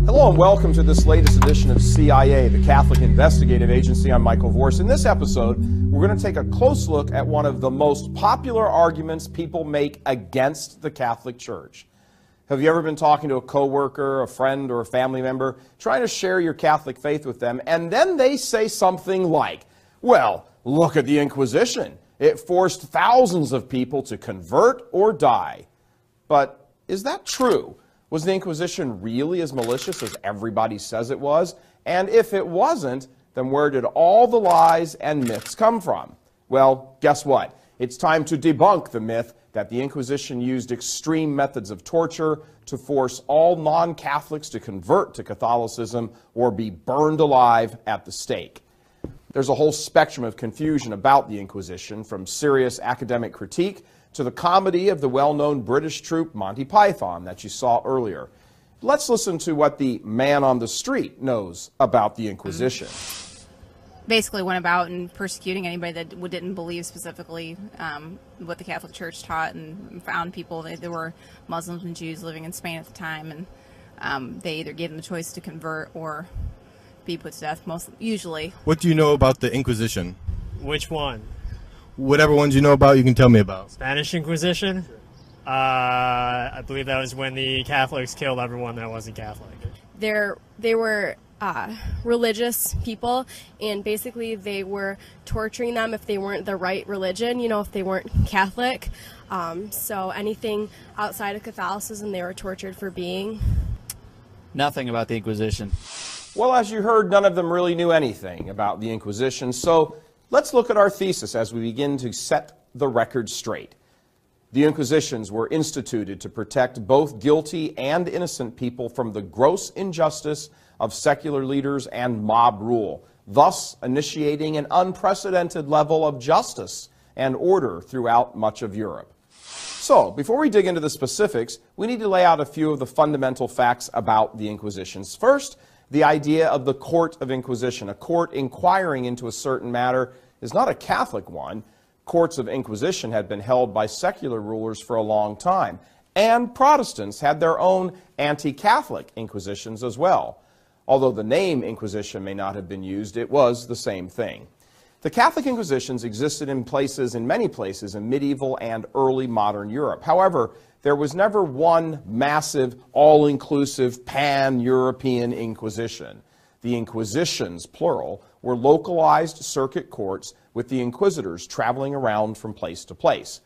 Speaker 20: Hello and welcome to this latest edition of CIA, the Catholic Investigative Agency. I'm Michael Vorse. In this episode, we're going to take a close look at one of the most popular arguments people make against the Catholic Church. Have you ever been talking to a coworker, a friend, or a family member, trying to share your Catholic faith with them, and then they say something like, well, look at the Inquisition. It forced thousands of people to convert or die. But is that true? Was the Inquisition really as malicious as everybody says it was? And if it wasn't, then where did all the lies and myths come from? Well, guess what? It's time to debunk the myth that the Inquisition used extreme methods of torture to force all non-Catholics to convert to Catholicism or be burned alive at the stake. There's a whole spectrum of confusion about the Inquisition, from serious academic critique to the comedy of the well-known British troupe Monty Python that you saw earlier. Let's listen to what the man on the street knows about the Inquisition.
Speaker 21: Basically went about and persecuting anybody that didn't believe specifically what the Catholic Church taught, and found people that there were Muslims and Jews living in Spain at the time, and they either gave them the choice to convert or be put to death, usually.
Speaker 22: What do you know about the Inquisition?
Speaker 23: Which one?
Speaker 22: Whatever ones you know about, you can tell me about.
Speaker 23: Spanish Inquisition? I believe that was when the Catholics killed everyone that wasn't Catholic.
Speaker 24: They were religious people, and basically they were torturing them if they weren't the right religion, if they weren't Catholic. So anything outside of Catholicism they were tortured for being.
Speaker 25: Nothing about the Inquisition.
Speaker 20: Well, as you heard, none of them really knew anything about the Inquisition, so let's look at our thesis as we begin to set the record straight. The Inquisitions were instituted to protect both guilty and innocent people from the gross injustice of secular leaders and mob rule, thus initiating an unprecedented level of justice and order throughout much of Europe. So, before we dig into the specifics, we need to lay out a few of the fundamental facts about the Inquisitions. First, the idea of the court of inquisition. A court inquiring into a certain matter is not a Catholic one. Courts of inquisition had been held by secular rulers for a long time, and Protestants had their own anti-Catholic inquisitions as well. Although the name Inquisition may not have been used, it was the same thing. The Catholic Inquisitions existed in many places in medieval and early modern Europe. However, there was never one massive, all-inclusive, pan-European Inquisition. The Inquisitions, plural, were localized circuit courts with the inquisitors traveling around from place to place.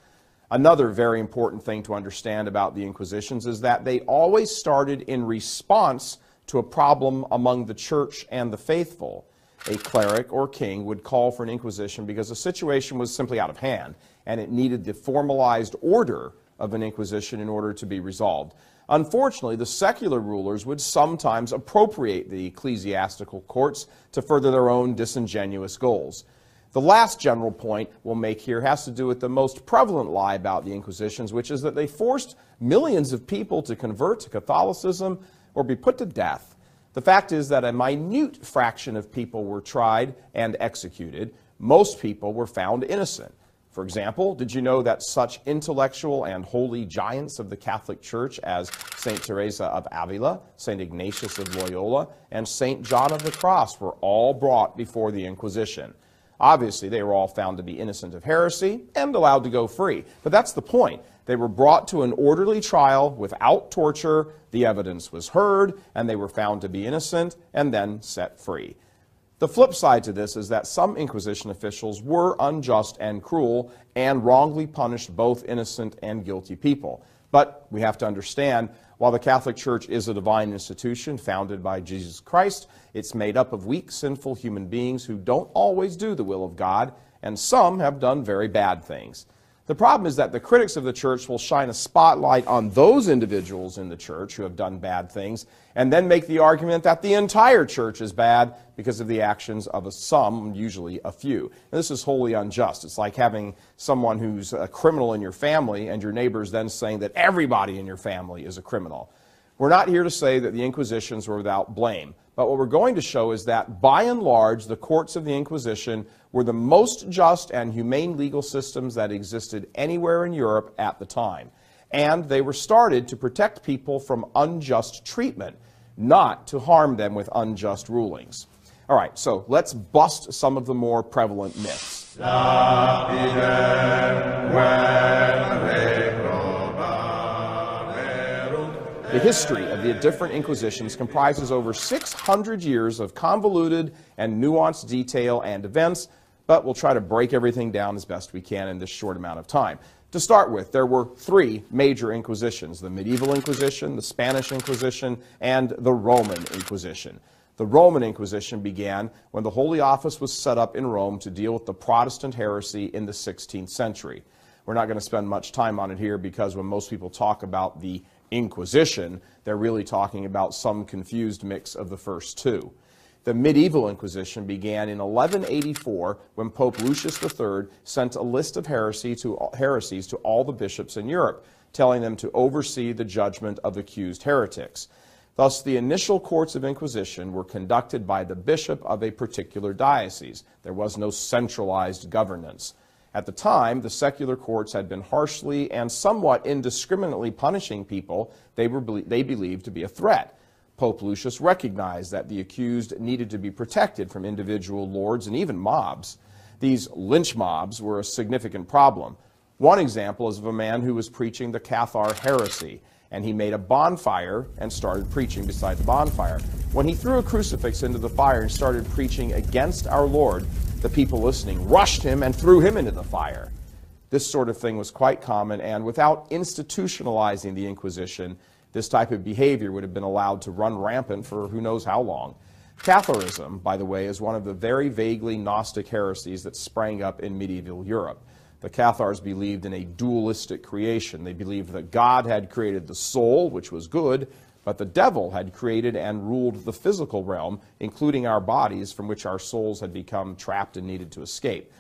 Speaker 20: Another very important thing to understand about the Inquisitions is that they always started in response to a problem among the church and the faithful. A cleric or king would call for an inquisition because the situation was simply out of hand, and it needed the formalized order of an inquisition in order to be resolved. Unfortunately, the secular rulers would sometimes appropriate the ecclesiastical courts to further their own disingenuous goals. The last general point we'll make here has to do with the most prevalent lie about the Inquisitions, which is that they forced millions of people to convert to Catholicism or be put to death. The fact is that a minute fraction of people were tried and executed. Most people were found innocent. For example, did you know that such intellectual and holy giants of the Catholic Church as St. Teresa of Avila, St. Ignatius of Loyola, and St. John of the Cross were all brought before the Inquisition? Obviously, they were all found to be innocent of heresy and allowed to go free. But that's the point. They were brought to an orderly trial without torture, the evidence was heard, and they were found to be innocent and then set free. The flip side to this is that some Inquisition officials were unjust and cruel and wrongly punished both innocent and guilty people. But we have to understand, while the Catholic Church is a divine institution founded by Jesus Christ, it's made up of weak, sinful human beings who don't always do the will of God, and some have done very bad things. The problem is that the critics of the church will shine a spotlight on those individuals in the church who have done bad things, and then make the argument that the entire church is bad because of the actions of some, usually a few. And this is wholly unjust. It's like having someone who's a criminal in your family and your neighbors then saying that everybody in your family is a criminal. We're not here to say that the Inquisitions were without blame, but what we're going to show is that, by and large, the courts of the Inquisition were the most just and humane legal systems that existed anywhere in Europe at the time. And they were started to protect people from unjust treatment, not to harm them with unjust rulings. All right, so let's bust some of the more prevalent myths. The history of the different Inquisitions comprises over 600 years of convoluted and nuanced detail and events, but we'll try to break everything down as best we can in this short amount of time. To start with, there were three major Inquisitions: the Medieval Inquisition, the Spanish Inquisition, and the Roman Inquisition. The Roman Inquisition began when the Holy Office was set up in Rome to deal with the Protestant heresy in the 16th century. We're not going to spend much time on it here because when most people talk about the Inquisition, they're really talking about some confused mix of the first two. The Medieval Inquisition began in 1184 when Pope Lucius III sent a list of heresies to all the bishops in Europe, telling them to oversee the judgment of accused heretics. Thus, the initial courts of Inquisition were conducted by the bishop of a particular diocese. There was no centralized governance. At the time, the secular courts had been harshly and somewhat indiscriminately punishing people they believed to be a threat. Pope Lucius recognized that the accused needed to be protected from individual lords and even mobs. These lynch mobs were a significant problem. One example is of a man who was preaching the Cathar heresy, and he made a bonfire and started preaching beside the bonfire. When he threw a crucifix into the fire and started preaching against our Lord, the people listening rushed him and threw him into the fire. This sort of thing was quite common, and without institutionalizing the Inquisition, this type of behavior would have been allowed to run rampant for who knows how long. Catharism, by the way, is one of the very vaguely Gnostic heresies that sprang up in medieval Europe. The Cathars believed in a dualistic creation. They believed that God had created the soul, which was good, but the devil had created and ruled the physical realm, including our bodies, from which our souls had become trapped and needed to escape.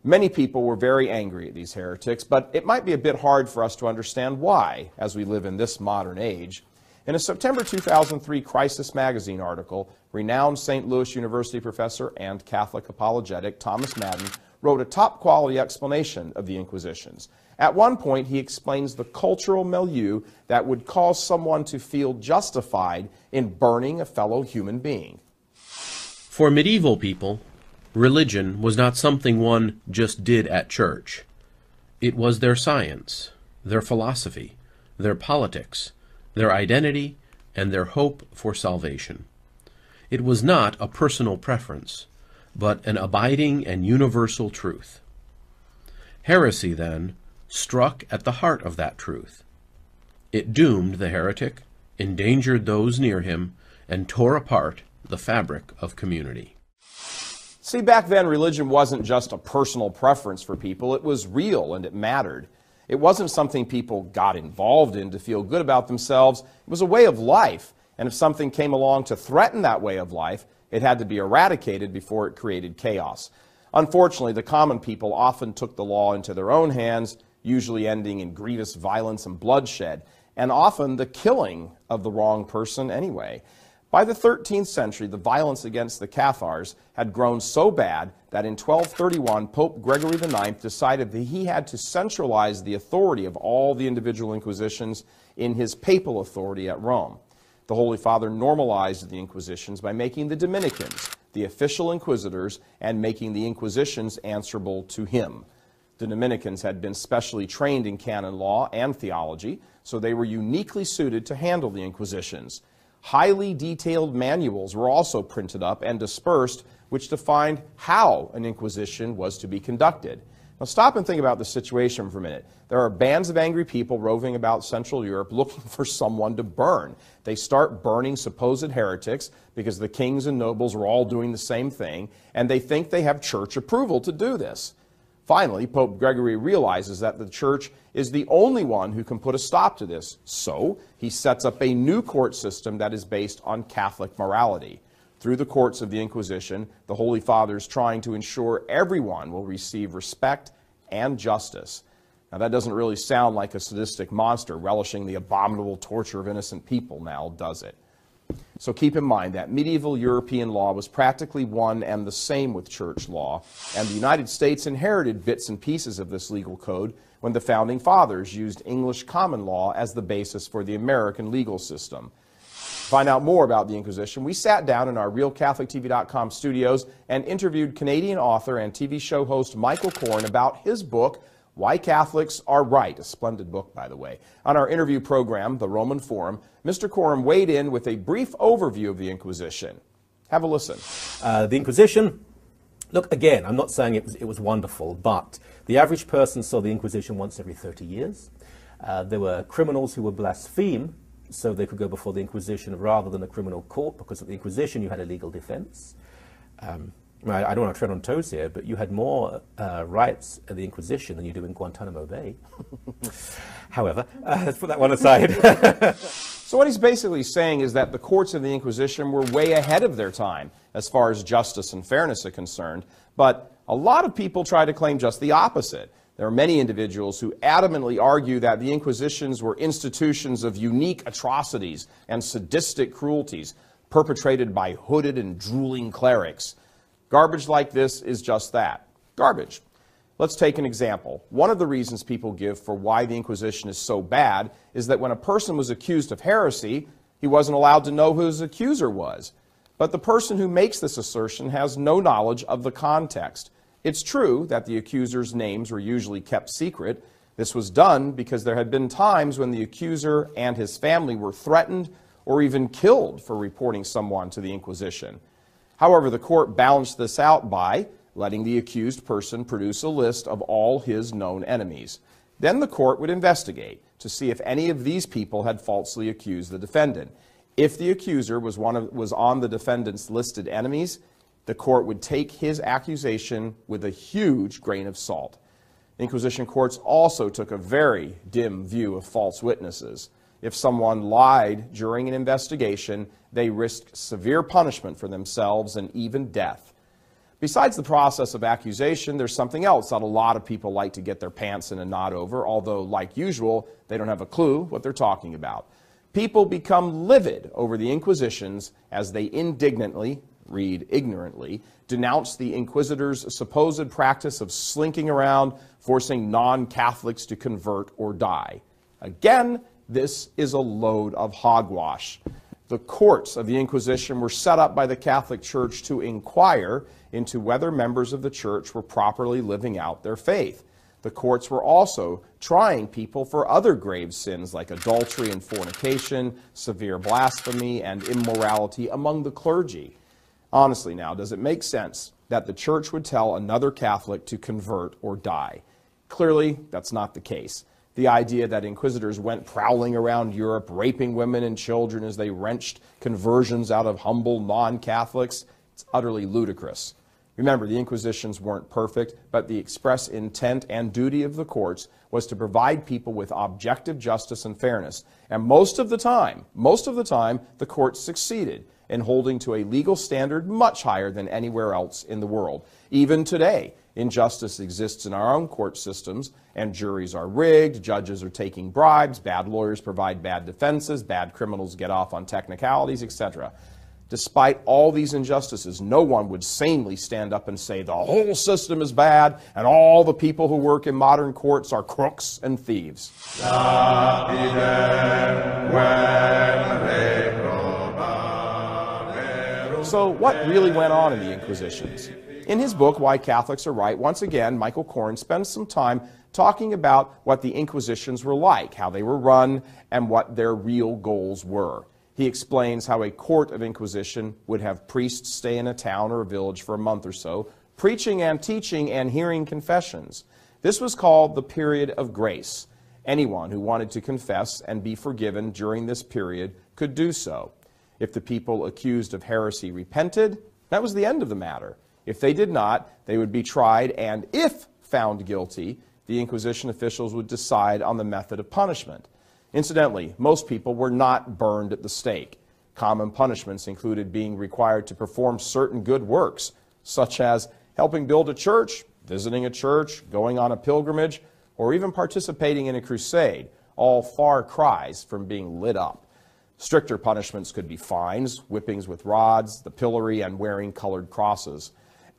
Speaker 20: Many people were very angry at these heretics, but it might be a bit hard for us to understand why, as we live in this modern age. In a September 2003 Crisis magazine article, renowned St. Louis University professor and Catholic apologetic Thomas Madden wrote a top-quality explanation of the Inquisitions. At one point, he explains the cultural milieu that would cause someone to feel justified in burning a fellow human being.
Speaker 1: For medieval people, religion was not something one just did at church. It was their science, their philosophy, their politics, their identity, and their hope for salvation. It was not a personal preference, but an abiding and universal truth. Heresy, then, struck at the heart of that truth. It doomed the heretic, endangered those near him, and tore apart the fabric of community.
Speaker 20: See, back then, religion wasn't just a personal preference for people. It was real and it mattered. It wasn't something people got involved in to feel good about themselves. It was a way of life. And if something came along to threaten that way of life, it had to be eradicated before it created chaos. Unfortunately, the common people often took the law into their own hands, usually ending in grievous violence and bloodshed, and often the killing of the wrong person anyway. By the 13th century, the violence against the Cathars had grown so bad that in 1231, Pope Gregory IX decided that he had to centralize the authority of all the individual inquisitions in his papal authority at Rome. The Holy Father normalized the inquisitions by making the Dominicans the official inquisitors and making the inquisitions answerable to him. The Dominicans had been specially trained in canon law and theology, so they were uniquely suited to handle the inquisitions. Highly detailed manuals were also printed up and dispersed, which defined how an inquisition was to be conducted. Now stop and think about the situation for a minute. There are bands of angry people roving about Central Europe looking for someone to burn. They start burning supposed heretics because the kings and nobles are all doing the same thing, and they think they have church approval to do this. Finally, Pope Gregory realizes that the church is the only one who can put a stop to this, so he sets up a new court system that is based on Catholic morality. Through the courts of the Inquisition, the Holy Father is trying to ensure everyone will receive respect and justice. Now that doesn't really sound like a sadistic monster relishing the abominable torture of innocent people now, does it? So keep in mind that medieval European law was practically one and the same with church law, and the United States inherited bits and pieces of this legal code when the Founding Fathers used English common law as the basis for the American legal system. To find out more about the Inquisition, we sat down in our RealCatholicTV.com studios and interviewed Canadian author and TV show host Michael Koren about his book, Why Catholics Are Right, a splendid book, by the way. On our interview program, The Roman Forum, Mr. Koren weighed in with a brief overview of the Inquisition. Have a listen.
Speaker 3: The Inquisition, look, again, I'm not saying it was wonderful, but the average person saw the Inquisition once every 30 years. There were criminals who would blaspheme, so they could go before the Inquisition rather than a criminal court, because at the Inquisition you had a legal defense. I don't want to tread on toes here, but you had more rights at the Inquisition than you do in Guantanamo Bay. However, let's put that one aside.
Speaker 20: So what he's basically saying is that the courts of the Inquisition were way ahead of their time as far as justice and fairness are concerned, but a lot of people try to claim just the opposite. There are many individuals who adamantly argue that the Inquisitions were institutions of unique atrocities and sadistic cruelties perpetrated by hooded and drooling clerics. Garbage like this is just that, garbage. Let's take an example. One of the reasons people give for why the Inquisition is so bad is that when a person was accused of heresy, he wasn't allowed to know who his accuser was. But the person who makes this assertion has no knowledge of the context. It's true that the accusers' names were usually kept secret. This was done because there had been times when the accuser and his family were threatened or even killed for reporting someone to the Inquisition. However, the court balanced this out by letting the accused person produce a list of all his known enemies. Then the court would investigate to see if any of these people had falsely accused the defendant. If the accuser was on the defendant's listed enemies, the court would take his accusation with a huge grain of salt. Inquisition courts also took a very dim view of false witnesses. If someone lied during an investigation, they risked severe punishment for themselves and even death. Besides the process of accusation, there's something else that a lot of people like to get their pants in a knot over, although, like usual, they don't have a clue what they're talking about. People become livid over the Inquisitions as they indignantly, read ignorantly, denounce the Inquisitors' supposed practice of slinking around, forcing non-Catholics to convert or die. Again, this is a load of hogwash. The courts of the Inquisition were set up by the Catholic Church to inquire into whether members of the church were properly living out their faith. The courts were also trying people for other grave sins like adultery and fornication, severe blasphemy, and immorality among the clergy. Honestly now, does it make sense that the church would tell another Catholic to convert or die? Clearly, that's not the case. The idea that inquisitors went prowling around Europe, raping women and children as they wrenched conversions out of humble non-Catholics, it's utterly ludicrous. Remember, the Inquisitions weren't perfect, but the express intent and duty of the courts was to provide people with objective justice and fairness. And most of the time, the courts succeeded in holding to a legal standard much higher than anywhere else in the world. Even today, injustice exists in our own court systems, and juries are rigged, judges are taking bribes, bad lawyers provide bad defenses, bad criminals get off on technicalities, etc. Despite all these injustices, no one would sanely stand up and say the whole system is bad and all the people who work in modern courts are crooks and thieves. So what really went on in the Inquisitions? In his book, Why Catholics Are Right, once again, Michael Korn spends some time talking about what the Inquisitions were like, how they were run, and what their real goals were. He explains how a court of inquisition would have priests stay in a town or a village for a month or so, preaching and teaching and hearing confessions. This was called the period of grace. Anyone who wanted to confess and be forgiven during this period could do so. If the people accused of heresy repented, that was the end of the matter. If they did not, they would be tried, and if found guilty, the Inquisition officials would decide on the method of punishment. Incidentally, most people were not burned at the stake. Common punishments included being required to perform certain good works, such as helping build a church, visiting a church, going on a pilgrimage, or even participating in a crusade, all far cries from being lit up. Stricter punishments could be fines, whippings with rods, the pillory, and wearing colored crosses.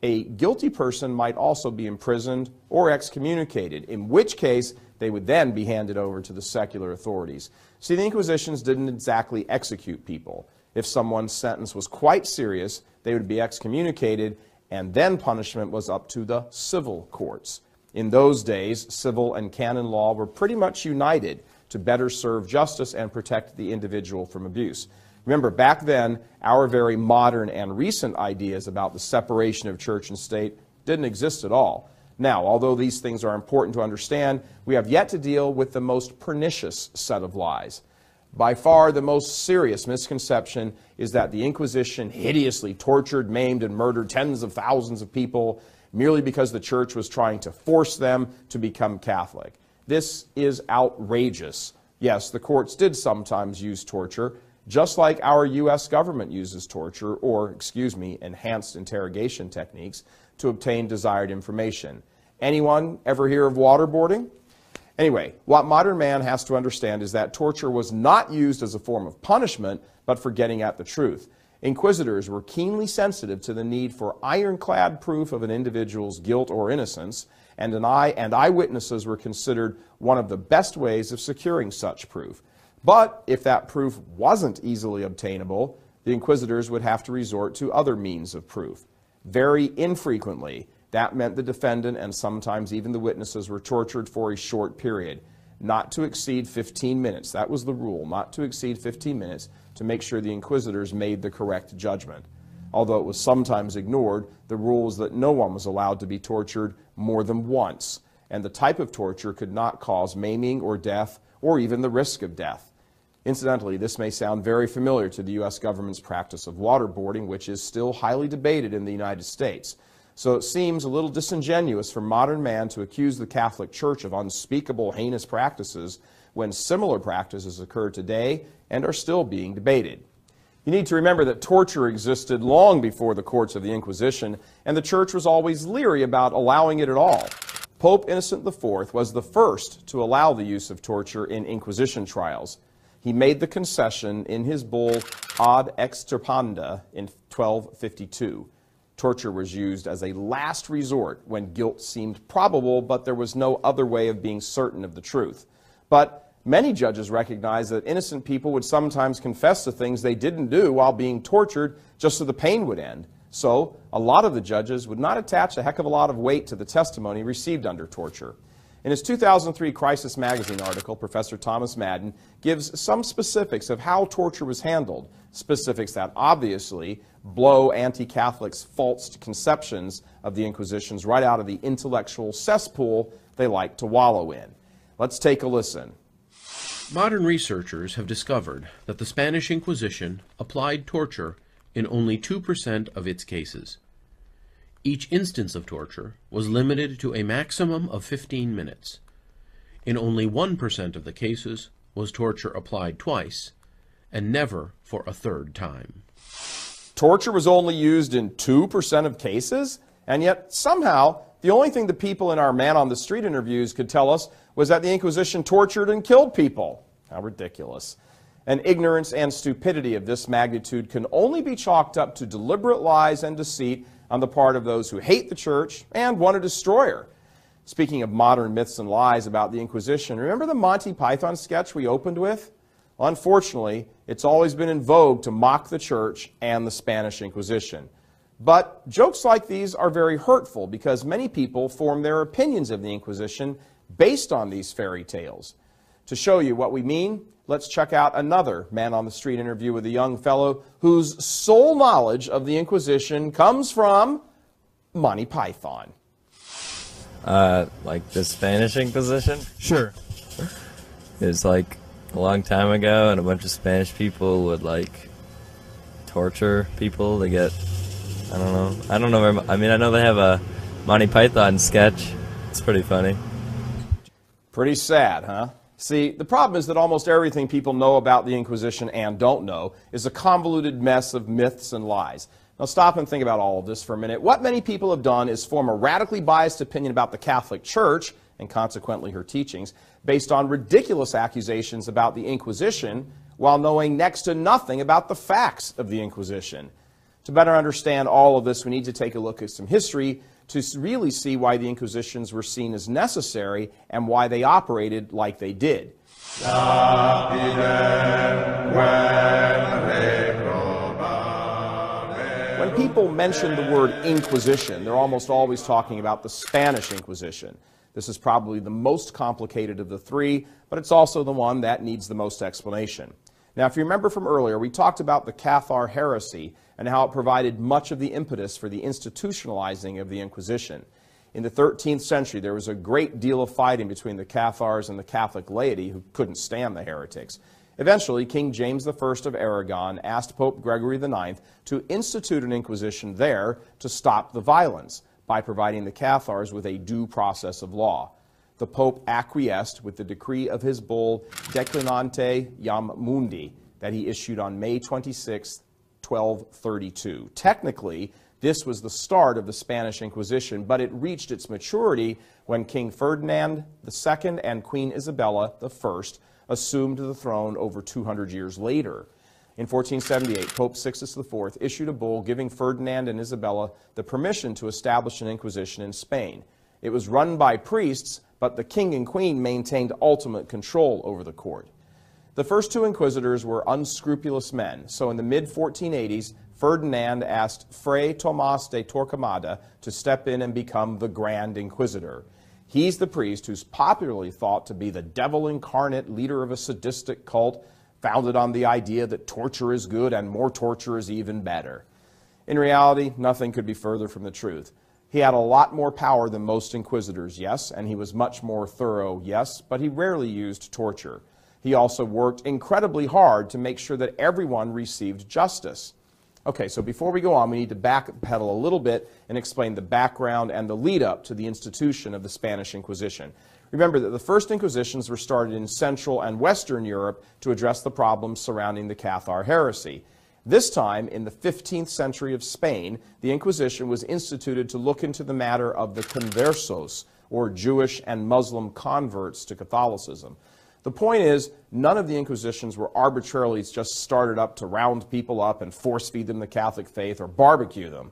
Speaker 20: A guilty person might also be imprisoned or excommunicated, in which case they would then be handed over to the secular authorities. See, the Inquisitions didn't exactly execute people. If someone's sentence was quite serious, they would be excommunicated, and then punishment was up to the civil courts. In those days, civil and canon law were pretty much united to better serve justice and protect the individual from abuse. Remember, back then, our very modern and recent ideas about the separation of church and state didn't exist at all. Now, although these things are important to understand, we have yet to deal with the most pernicious set of lies. By far, the most serious misconception is that the Inquisition hideously tortured, maimed, and murdered tens of thousands of people merely because the church was trying to force them to become Catholic. This is outrageous. Yes, the courts did sometimes use torture, just like our U.S. government uses torture, or, enhanced interrogation techniques, to obtain desired information. Anyone ever hear of waterboarding? Anyway, what modern man has to understand is that torture was not used as a form of punishment, but for getting at the truth. Inquisitors were keenly sensitive to the need for ironclad proof of an individual's guilt or innocence, and eyewitnesses were considered one of the best ways of securing such proof. But if that proof wasn't easily obtainable, the inquisitors would have to resort to other means of proof. Very infrequently, that meant the defendant and sometimes even the witnesses were tortured for a short period, not to exceed 15 minutes. That was the rule, not to exceed 15 minutes, to make sure the inquisitors made the correct judgment. Although it was sometimes ignored, the rule was that no one was allowed to be tortured more than once, and the type of torture could not cause maiming or death, or even the risk of death. Incidentally, this may sound very familiar to the U.S. government's practice of waterboarding, which is still highly debated in the United States. So it seems a little disingenuous for modern man to accuse the Catholic Church of unspeakable, heinous practices when similar practices occur today and are still being debated. You need to remember that torture existed long before the courts of the Inquisition, and the Church was always leery about allowing it at all. Pope Innocent IV was the first to allow the use of torture in Inquisition trials. He made the concession in his bull Ad Extirpanda in 1252. Torture was used as a last resort when guilt seemed probable, but there was no other way of being certain of the truth. But many judges recognized that innocent people would sometimes confess to things they didn't do while being tortured just so the pain would end. So a lot of the judges would not attach a heck of a lot of weight to the testimony received under torture. In his 2003 Crisis Magazine article, Professor Thomas Madden gives some specifics of how torture was handled, specifics that obviously blow anti-Catholics' false conceptions of the Inquisitions right out of the intellectual cesspool they like to wallow in. Let's take a listen.
Speaker 1: Modern researchers have discovered that the Spanish Inquisition applied torture in only 2% of its cases. Each instance of torture was limited to a maximum of 15 minutes. In only 1% of the cases was torture applied twice, and never for a third time.
Speaker 20: Torture was only used in 2% of cases, and yet somehow the only thing the people in our man-on-the-street interviews could tell us was that the Inquisition tortured and killed people. How ridiculous. And ignorance and stupidity of this magnitude can only be chalked up to deliberate lies and deceit on the part of those who hate the church and want to destroy her. Speaking of modern myths and lies about the Inquisition, remember the Monty Python sketch we opened with? Well, unfortunately, it's always been in vogue to mock the church and the Spanish Inquisition. But jokes like these are very hurtful because many people form their opinions of the Inquisition based on these fairy tales. To show you what we mean, let's check out another man-on-the-street interview with a young fellow whose sole knowledge of the Inquisition comes from Monty Python.
Speaker 5: Like the Spanish Inquisition?
Speaker 22: Sure.
Speaker 5: It was like a long time ago, and a bunch of Spanish people would like torture people to get, I don't know, I mean, I know they have a Monty Python sketch. It's pretty funny.
Speaker 20: Pretty sad, huh? See, the problem is that almost everything people know about the Inquisition and don't know is a convoluted mess of myths and lies. Now stop and think about all of this for a minute. What many people have done is form a radically biased opinion about the Catholic Church, and consequently her teachings, based on ridiculous accusations about the Inquisition, while knowing next to nothing about the facts of the Inquisition. To better understand all of this, we need to take a look at some history to really see why the Inquisitions were seen as necessary and why they operated like they did. When people mention the word Inquisition, they're almost always talking about the Spanish Inquisition. This is probably the most complicated of the three, but it's also the one that needs the most explanation. Now, if you remember from earlier, we talked about the Cathar heresy and how it provided much of the impetus for the institutionalizing of the Inquisition. In the 13th century, there was a great deal of fighting between the Cathars and the Catholic laity who couldn't stand the heretics. Eventually, King James I of Aragon asked Pope Gregory IX to institute an Inquisition there to stop the violence by providing the Cathars with a due process of law. The Pope acquiesced with the decree of his bull Declinante Iam Mundi that he issued on May 26, 1232. Technically, this was the start of the Spanish Inquisition, but it reached its maturity when King Ferdinand II and Queen Isabella I assumed the throne over 200 years later. In 1478, Pope Sixtus IV issued a bull giving Ferdinand and Isabella the permission to establish an Inquisition in Spain. It was run by priests, but the king and queen maintained ultimate control over the court. The first two inquisitors were unscrupulous men, so in the mid-1480s, Ferdinand asked Fray Tomás de Torquemada to step in and become the Grand Inquisitor. He's the priest who's popularly thought to be the devil incarnate, leader of a sadistic cult founded on the idea that torture is good and more torture is even better. In reality, nothing could be further from the truth. He had a lot more power than most inquisitors, yes, and he was much more thorough, yes, but he rarely used torture. He also worked incredibly hard to make sure that everyone received justice. Okay, so before we go on, we need to backpedal a little bit and explain the background and the lead-up to the institution of the Spanish Inquisition. Remember that the first Inquisitions were started in Central and Western Europe to address the problems surrounding the Cathar heresy. This time, in the 15th century of Spain, the Inquisition was instituted to look into the matter of the conversos, or Jewish and Muslim converts to Catholicism. The point is, none of the Inquisitions were arbitrarily just started up to round people up and force-feed them the Catholic faith or barbecue them.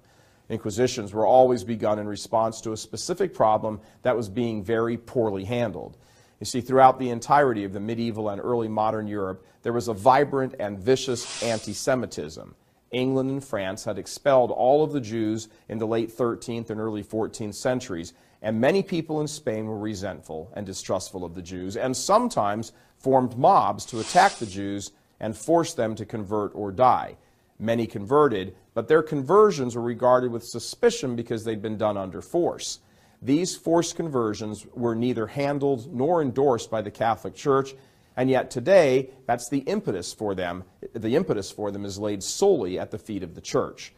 Speaker 20: Inquisitions were always begun in response to a specific problem that was being very poorly handled. You see, throughout the entirety of the medieval and early modern Europe, there was a vibrant and vicious anti-Semitism. England and France had expelled all of the Jews in the late 13th and early 14th centuries, and many people in Spain were resentful and distrustful of the Jews, and sometimes formed mobs to attack the Jews and force them to convert or die. Many converted, but their conversions were regarded with suspicion because they'd been done under force. these forced conversions were neither handled nor endorsed by the Catholic Church, and yet today, that's the impetus for them. The impetus for them is laid solely at the feet of the Church.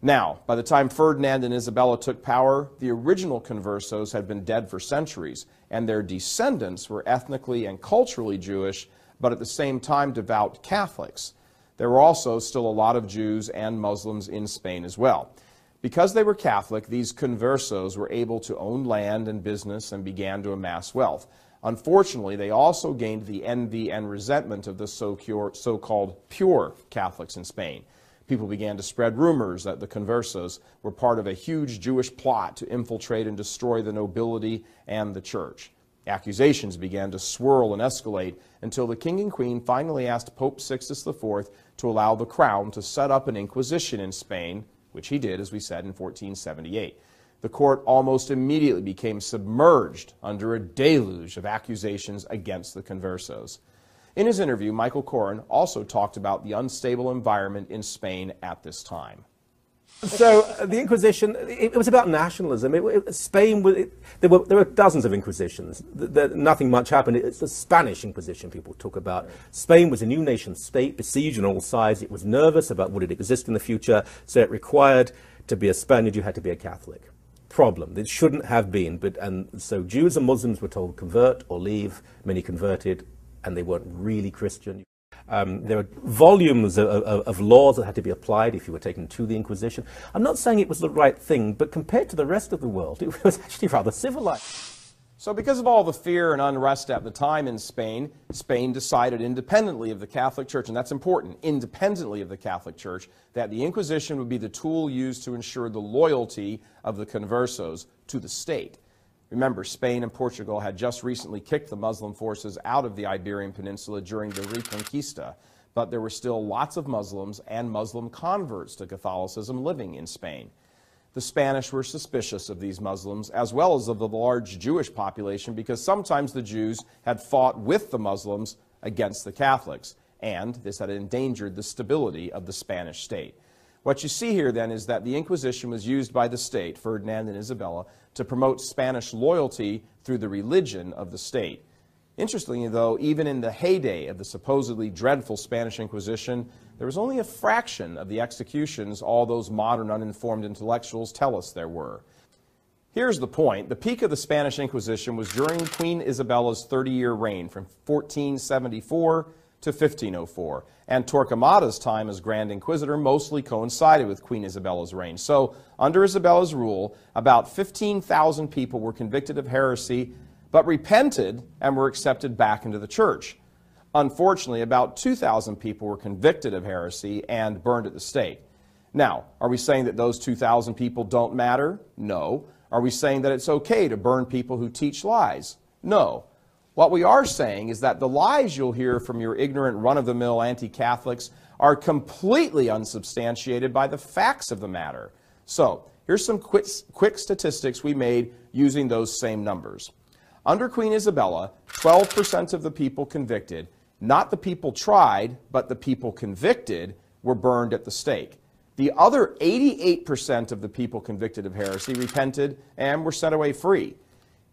Speaker 20: Now, by the time Ferdinand and Isabella took power, the original conversos had been dead for centuries, and their descendants were ethnically and culturally Jewish, but at the same time devout Catholics. There were also still a lot of Jews and Muslims in Spain as well. Because they were Catholic, these conversos were able to own land and business and began to amass wealth. Unfortunately, they also gained the envy and resentment of the so-called pure Catholics in Spain. People began to spread rumors that the conversos were part of a huge Jewish plot to infiltrate and destroy the nobility and the church. Accusations began to swirl and escalate until the king and queen finally asked Pope Sixtus IV to allow the crown to set up an inquisition in Spain, which he did, as we said, in 1478. The court almost immediately became submerged under a deluge of accusations against the conversos. In his interview, Michael Koren also talked about the unstable environment in Spain at this time.
Speaker 3: So the Inquisition, it was about nationalism. There were dozens of Inquisitions. Nothing much happened. It's the Spanish Inquisition people talk about. Spain was a new nation state, besieged on all sides. It was nervous about would it exist in the future, so it required to be a Spaniard, you had to be a Catholic. Problem. It shouldn't have been, and so Jews and Muslims were told convert or leave. Many converted, and they weren't really Christian. There were volumes of laws that had to be applied if you were taken to the Inquisition. I'm not saying it was the right thing, but compared to the rest of the world, it was actually rather civilized.
Speaker 20: So because of all the fear and unrest at the time in Spain, Spain decided independently of the Catholic Church, and that's important, independently of the Catholic Church, that the Inquisition would be the tool used to ensure the loyalty of the conversos to the state. Remember, Spain and Portugal had just recently kicked the Muslim forces out of the Iberian Peninsula during the Reconquista, but there were still lots of Muslims and Muslim converts to Catholicism living in Spain. The Spanish were suspicious of these Muslims, as well as of the large Jewish population, because sometimes the Jews had fought with the Muslims against the Catholics, and this had endangered the stability of the Spanish state. What you see here, then, is that the Inquisition was used by the state, Ferdinand and Isabella, to promote Spanish loyalty through the religion of the state. Interestingly, though, even in the heyday of the supposedly dreadful Spanish Inquisition, there was only a fraction of the executions all those modern uninformed intellectuals tell us there were. Here's the point. The peak of the Spanish Inquisition was during Queen Isabella's 30-year reign, from 1474 to 1504, and Torquemada's time as Grand Inquisitor mostly coincided with Queen Isabella's reign. So, under Isabella's rule, about 15,000 people were convicted of heresy, but repented and were accepted back into the church. Unfortunately, about 2,000 people were convicted of heresy and burned at the stake. Now, are we saying that those 2,000 people don't matter? No. Are we saying that it's okay to burn people who teach lies? No. What we are saying is that the lies you'll hear from your ignorant run-of-the-mill anti-Catholics are completely unsubstantiated by the facts of the matter. So, here's some quick statistics we made using those same numbers. Under Queen Isabella, 12% of the people convicted, not the people tried, but the people convicted, were burned at the stake. The other 88% of the people convicted of heresy repented and were sent away free.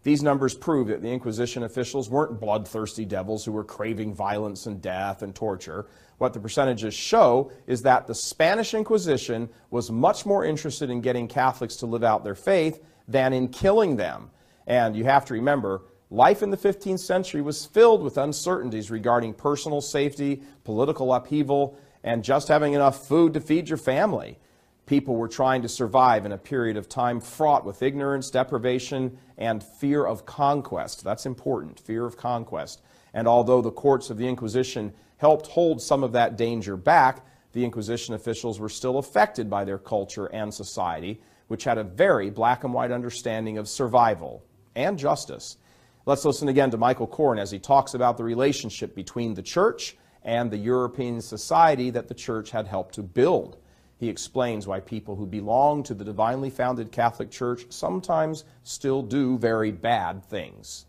Speaker 20: These numbers prove that the Inquisition officials weren't bloodthirsty devils who were craving violence and death and torture. What the percentages show is that the Spanish Inquisition was much more interested in getting Catholics to live out their faith than in killing them. And you have to remember, life in the 15th century was filled with uncertainties regarding personal safety, political upheaval, and just having enough food to feed your family. People were trying to survive in a period of time fraught with ignorance, deprivation, and fear of conquest. That's important, fear of conquest. And although the courts of the Inquisition helped hold some of that danger back, the Inquisition officials were still affected by their culture and society, which had a very black and white understanding of survival and justice. Let's listen again to Michael Koren as he talks about the relationship between the Church and the European society that the Church had helped to build. He explains why people who belong to the divinely founded Catholic Church sometimes still do very bad things.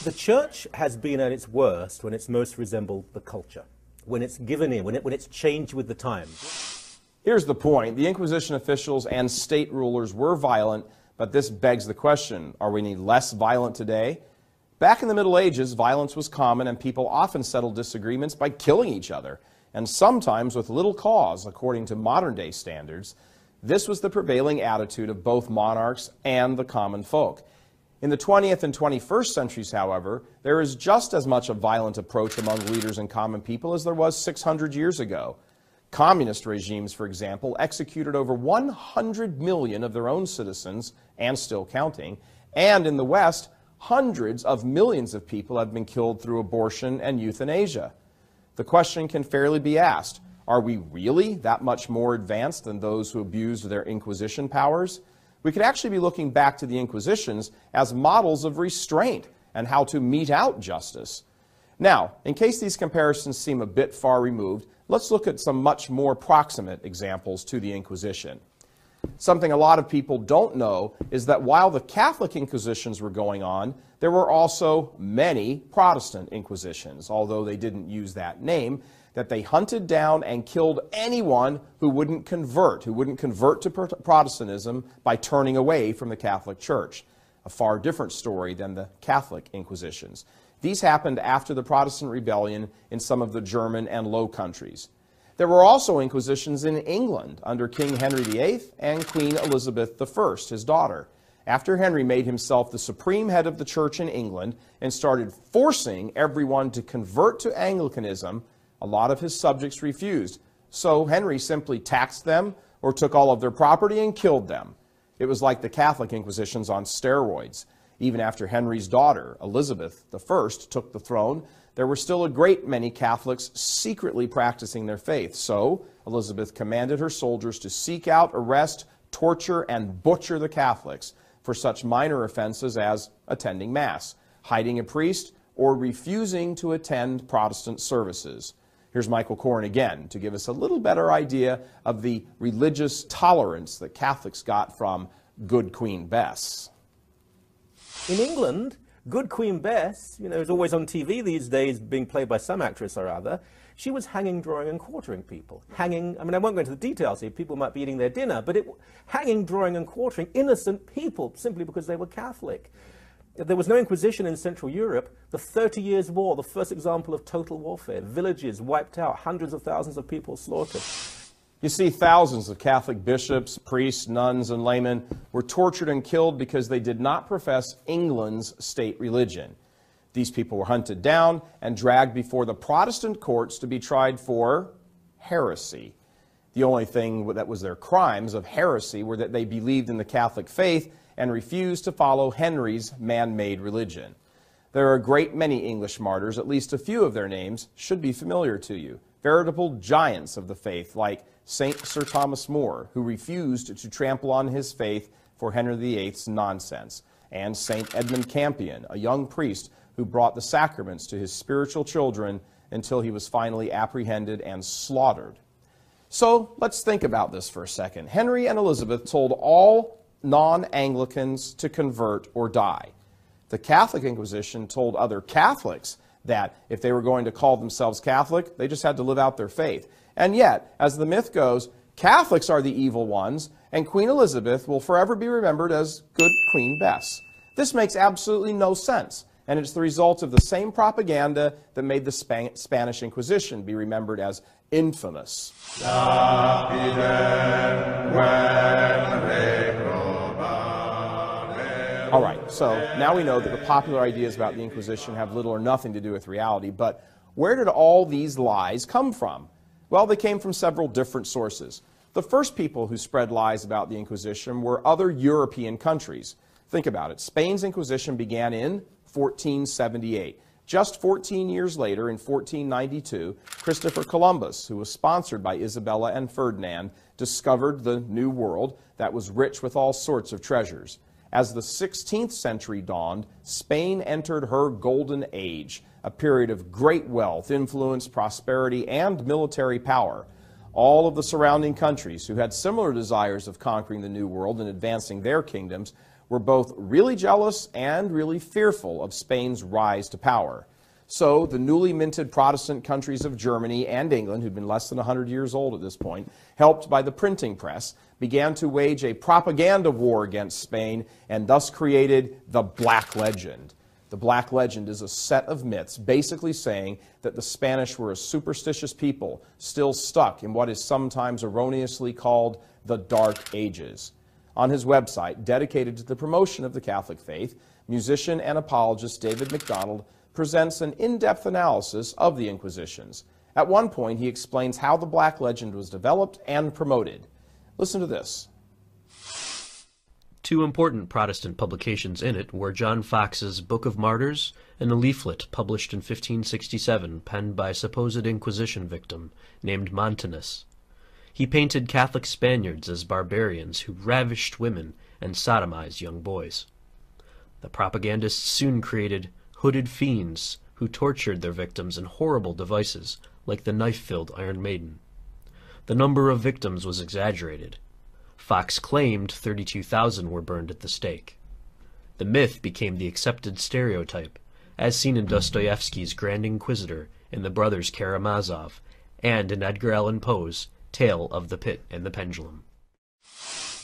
Speaker 3: The Church has been at its worst when it's most resembled the culture, when it's given in, when it's changed with the times.
Speaker 20: Here's the point. The Inquisition officials and state rulers were violent, But this begs the question, are we any less violent today? Back in the Middle Ages, violence was common and people often settled disagreements by killing each other, and sometimes with little cause, according to modern-day standards. This was the prevailing attitude of both monarchs and the common folk. In the 20th and 21st centuries, however, there is just as much a violent approach among leaders and common people as there was 600 years ago. Communist regimes, for example, executed over 100 million of their own citizens, and still counting, and in the West, hundreds of millions of people have been killed through abortion and euthanasia. The question can fairly be asked, are we really that much more advanced than those who abused their Inquisition powers? We could actually be looking back to the Inquisitions as models of restraint and how to mete out justice. Now, in case these comparisons seem a bit far removed, let's look at some much more proximate examples to the Inquisition. Something a lot of people don't know is that while the Catholic Inquisitions were going on, there were also many Protestant Inquisitions, although they didn't use that name, that they hunted down and killed anyone who wouldn't convert to Protestantism by turning away from the Catholic Church. A far different story than the Catholic Inquisitions. These happened after the Protestant rebellion in some of the German and Low Countries. There were also inquisitions in England under King Henry VIII and Queen Elizabeth I, his daughter. After Henry made himself the supreme head of the church in England and started forcing everyone to convert to Anglicanism, a lot of his subjects refused. So Henry simply taxed them or took all of their property and killed them. It was like the Catholic Inquisitions on steroids. Even after Henry's daughter, Elizabeth I, took the throne, there were still a great many Catholics secretly practicing their faith. So Elizabeth commanded her soldiers to seek out, arrest, torture, and butcher the Catholics for such minor offenses as attending Mass, hiding a priest, or refusing to attend Protestant services. Here's Michael Korn again to give us a little better idea of the religious tolerance that Catholics got from Good Queen Bess.
Speaker 3: In England, Good Queen Bess, is always on TV these days, being played by some actress or other. She was hanging, drawing, and quartering people. Hanging, I won't go into the details here, people might be eating their dinner, but hanging, drawing, and quartering innocent people simply because they were Catholic. There was no Inquisition in Central Europe. The 30 Years' War, the first example of total warfare. Villages wiped out, hundreds of thousands of people slaughtered.
Speaker 20: You see, thousands of Catholic bishops, priests, nuns, and laymen were tortured and killed because they did not profess England's state religion. These people were hunted down and dragged before the Protestant courts to be tried for heresy. The only thing that was their crimes of heresy were that they believed in the Catholic faith and refused to follow Henry's man-made religion. There are a great many English martyrs, at least a few of their names should be familiar to you. Veritable giants of the faith like St. Sir Thomas More, who refused to trample on his faith for Henry VIII's nonsense, and St. Edmund Campion, a young priest who brought the sacraments to his spiritual children until he was finally apprehended and slaughtered. So let's think about this for a second. Henry and Elizabeth told all non-Anglicans to convert or die. The Catholic Inquisition told other Catholics that if they were going to call themselves Catholic, they just had to live out their faith. And yet, as the myth goes, Catholics are the evil ones, and Queen Elizabeth will forever be remembered as Good Queen Bess. This makes absolutely no sense, and it's the result of the same propaganda that made the Spanish Inquisition be remembered as infamous. All right, so now we know that the popular ideas about the Inquisition have little or nothing to do with reality, but where did all these lies come from? Well, they came from several different sources. The first people who spread lies about the Inquisition were other European countries. Think about it. Spain's Inquisition began in 1478. Just 14 years later, in 1492, Christopher Columbus, who was sponsored by Isabella and Ferdinand, discovered the New World that was rich with all sorts of treasures. As the 16th century dawned, Spain entered her golden age, a period of great wealth, influence, prosperity, and military power. All of the surrounding countries who had similar desires of conquering the New World and advancing their kingdoms were both really jealous and really fearful of Spain's rise to power. So the newly minted Protestant countries of Germany and England, who'd been less than 100 years old at this point, helped by the printing press, began to wage a propaganda war against Spain and thus created the Black Legend. The Black Legend is a set of myths basically saying that the Spanish were a superstitious people still stuck in what is sometimes erroneously called the Dark Ages. On his website, dedicated to the promotion of the Catholic faith, musician and apologist David MacDonald presents an in-depth analysis of the Inquisitions. At one point, he explains how the Black Legend was developed and promoted. Listen to this.
Speaker 7: Two important Protestant publications in it were John Fox's Book of Martyrs and a leaflet published in 1567 penned by a supposed Inquisition victim named Montanus. He painted Catholic Spaniards as barbarians who ravished women and sodomized young boys. The propagandists soon created hooded fiends who tortured their victims in horrible devices like the knife-filled Iron Maiden. The number of victims was exaggerated. Fox claimed 32,000 were burned at the stake. The myth became the accepted stereotype, as seen in Dostoevsky's Grand Inquisitor in The Brothers Karamazov, and in Edgar Allan Poe's Tale of the Pit and the Pendulum.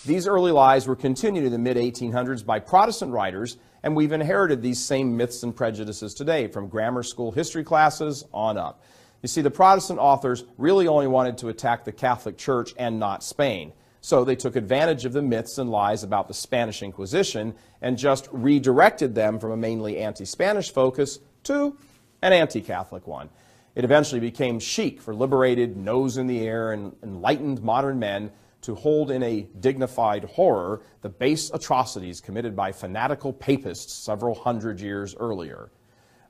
Speaker 20: These early lies were continued in the mid-1800s by Protestant writers, and we've inherited these same myths and prejudices today from grammar school history classes on up. You see, the Protestant authors really only wanted to attack the Catholic Church and not Spain. So they took advantage of the myths and lies about the Spanish Inquisition and just redirected them from a mainly anti-Spanish focus to an anti-Catholic one. It eventually became chic for liberated, nose-in-the-air, and enlightened modern men to hold in a dignified horror the base atrocities committed by fanatical papists several hundred years earlier.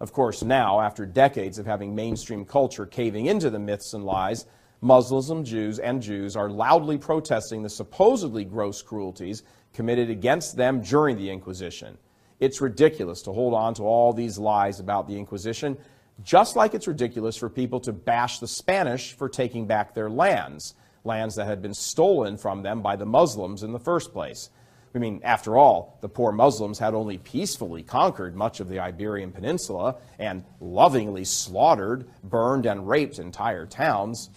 Speaker 20: Of course, now, after decades of having mainstream culture caving into the myths and lies, Muslims and Jews are loudly protesting the supposedly gross cruelties committed against them during the Inquisition. It's ridiculous to hold on to all these lies about the Inquisition, just like it's ridiculous for people to bash the Spanish for taking back their lands that had been stolen from them by the Muslims in the first place. I mean, after all, the poor Muslims had only peacefully conquered much of the Iberian Peninsula and lovingly slaughtered, burned, and raped entire towns.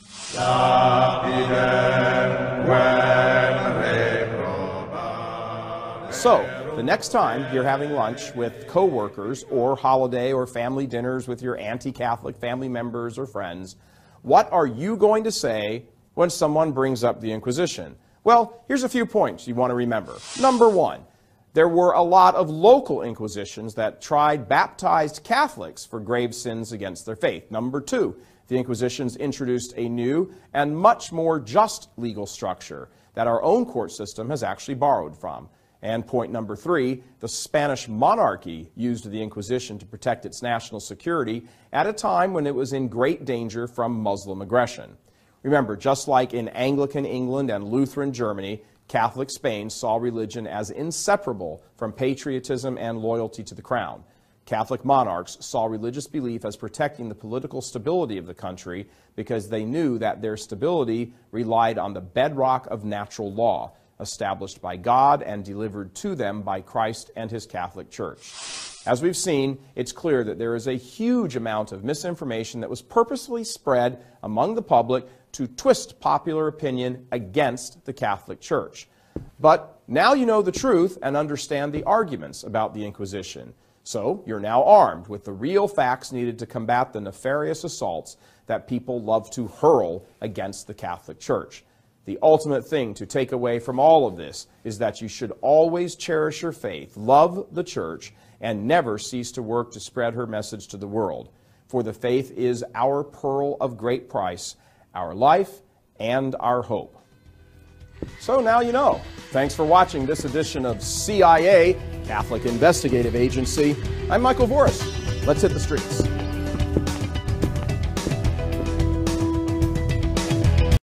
Speaker 20: So, the next time you're having lunch with co-workers or holiday or family dinners with your anti-Catholic family members or friends, what are you going to say when someone brings up the Inquisition? Well, here's a few points you want to remember. Number one, there were a lot of local inquisitions that tried baptized Catholics for grave sins against their faith. Number two, the Inquisitions introduced a new and much more just legal structure that our own court system has actually borrowed from. And point number three, the Spanish monarchy used the Inquisition to protect its national security at a time when it was in great danger from Muslim aggression. Remember, just like in Anglican England and Lutheran Germany, Catholic Spain saw religion as inseparable from patriotism and loyalty to the crown. Catholic monarchs saw religious belief as protecting the political stability of the country because they knew that their stability relied on the bedrock of natural law, established by God and delivered to them by Christ and his Catholic Church. As we've seen, it's clear that there is a huge amount of misinformation that was purposefully spread among the public to twist popular opinion against the Catholic Church. But now you know the truth and understand the arguments about the Inquisition. So you're now armed with the real facts needed to combat the nefarious assaults that people love to hurl against the Catholic Church. The ultimate thing to take away from all of this is that you should always cherish your faith, love the Church, and never cease to work to spread her message to the world. For the faith is our pearl of great price, our life, and our hope. So now you know. Thanks for watching this edition of CIA, Catholic Investigative Agency. I'm Michael Voris. Let's hit the streets.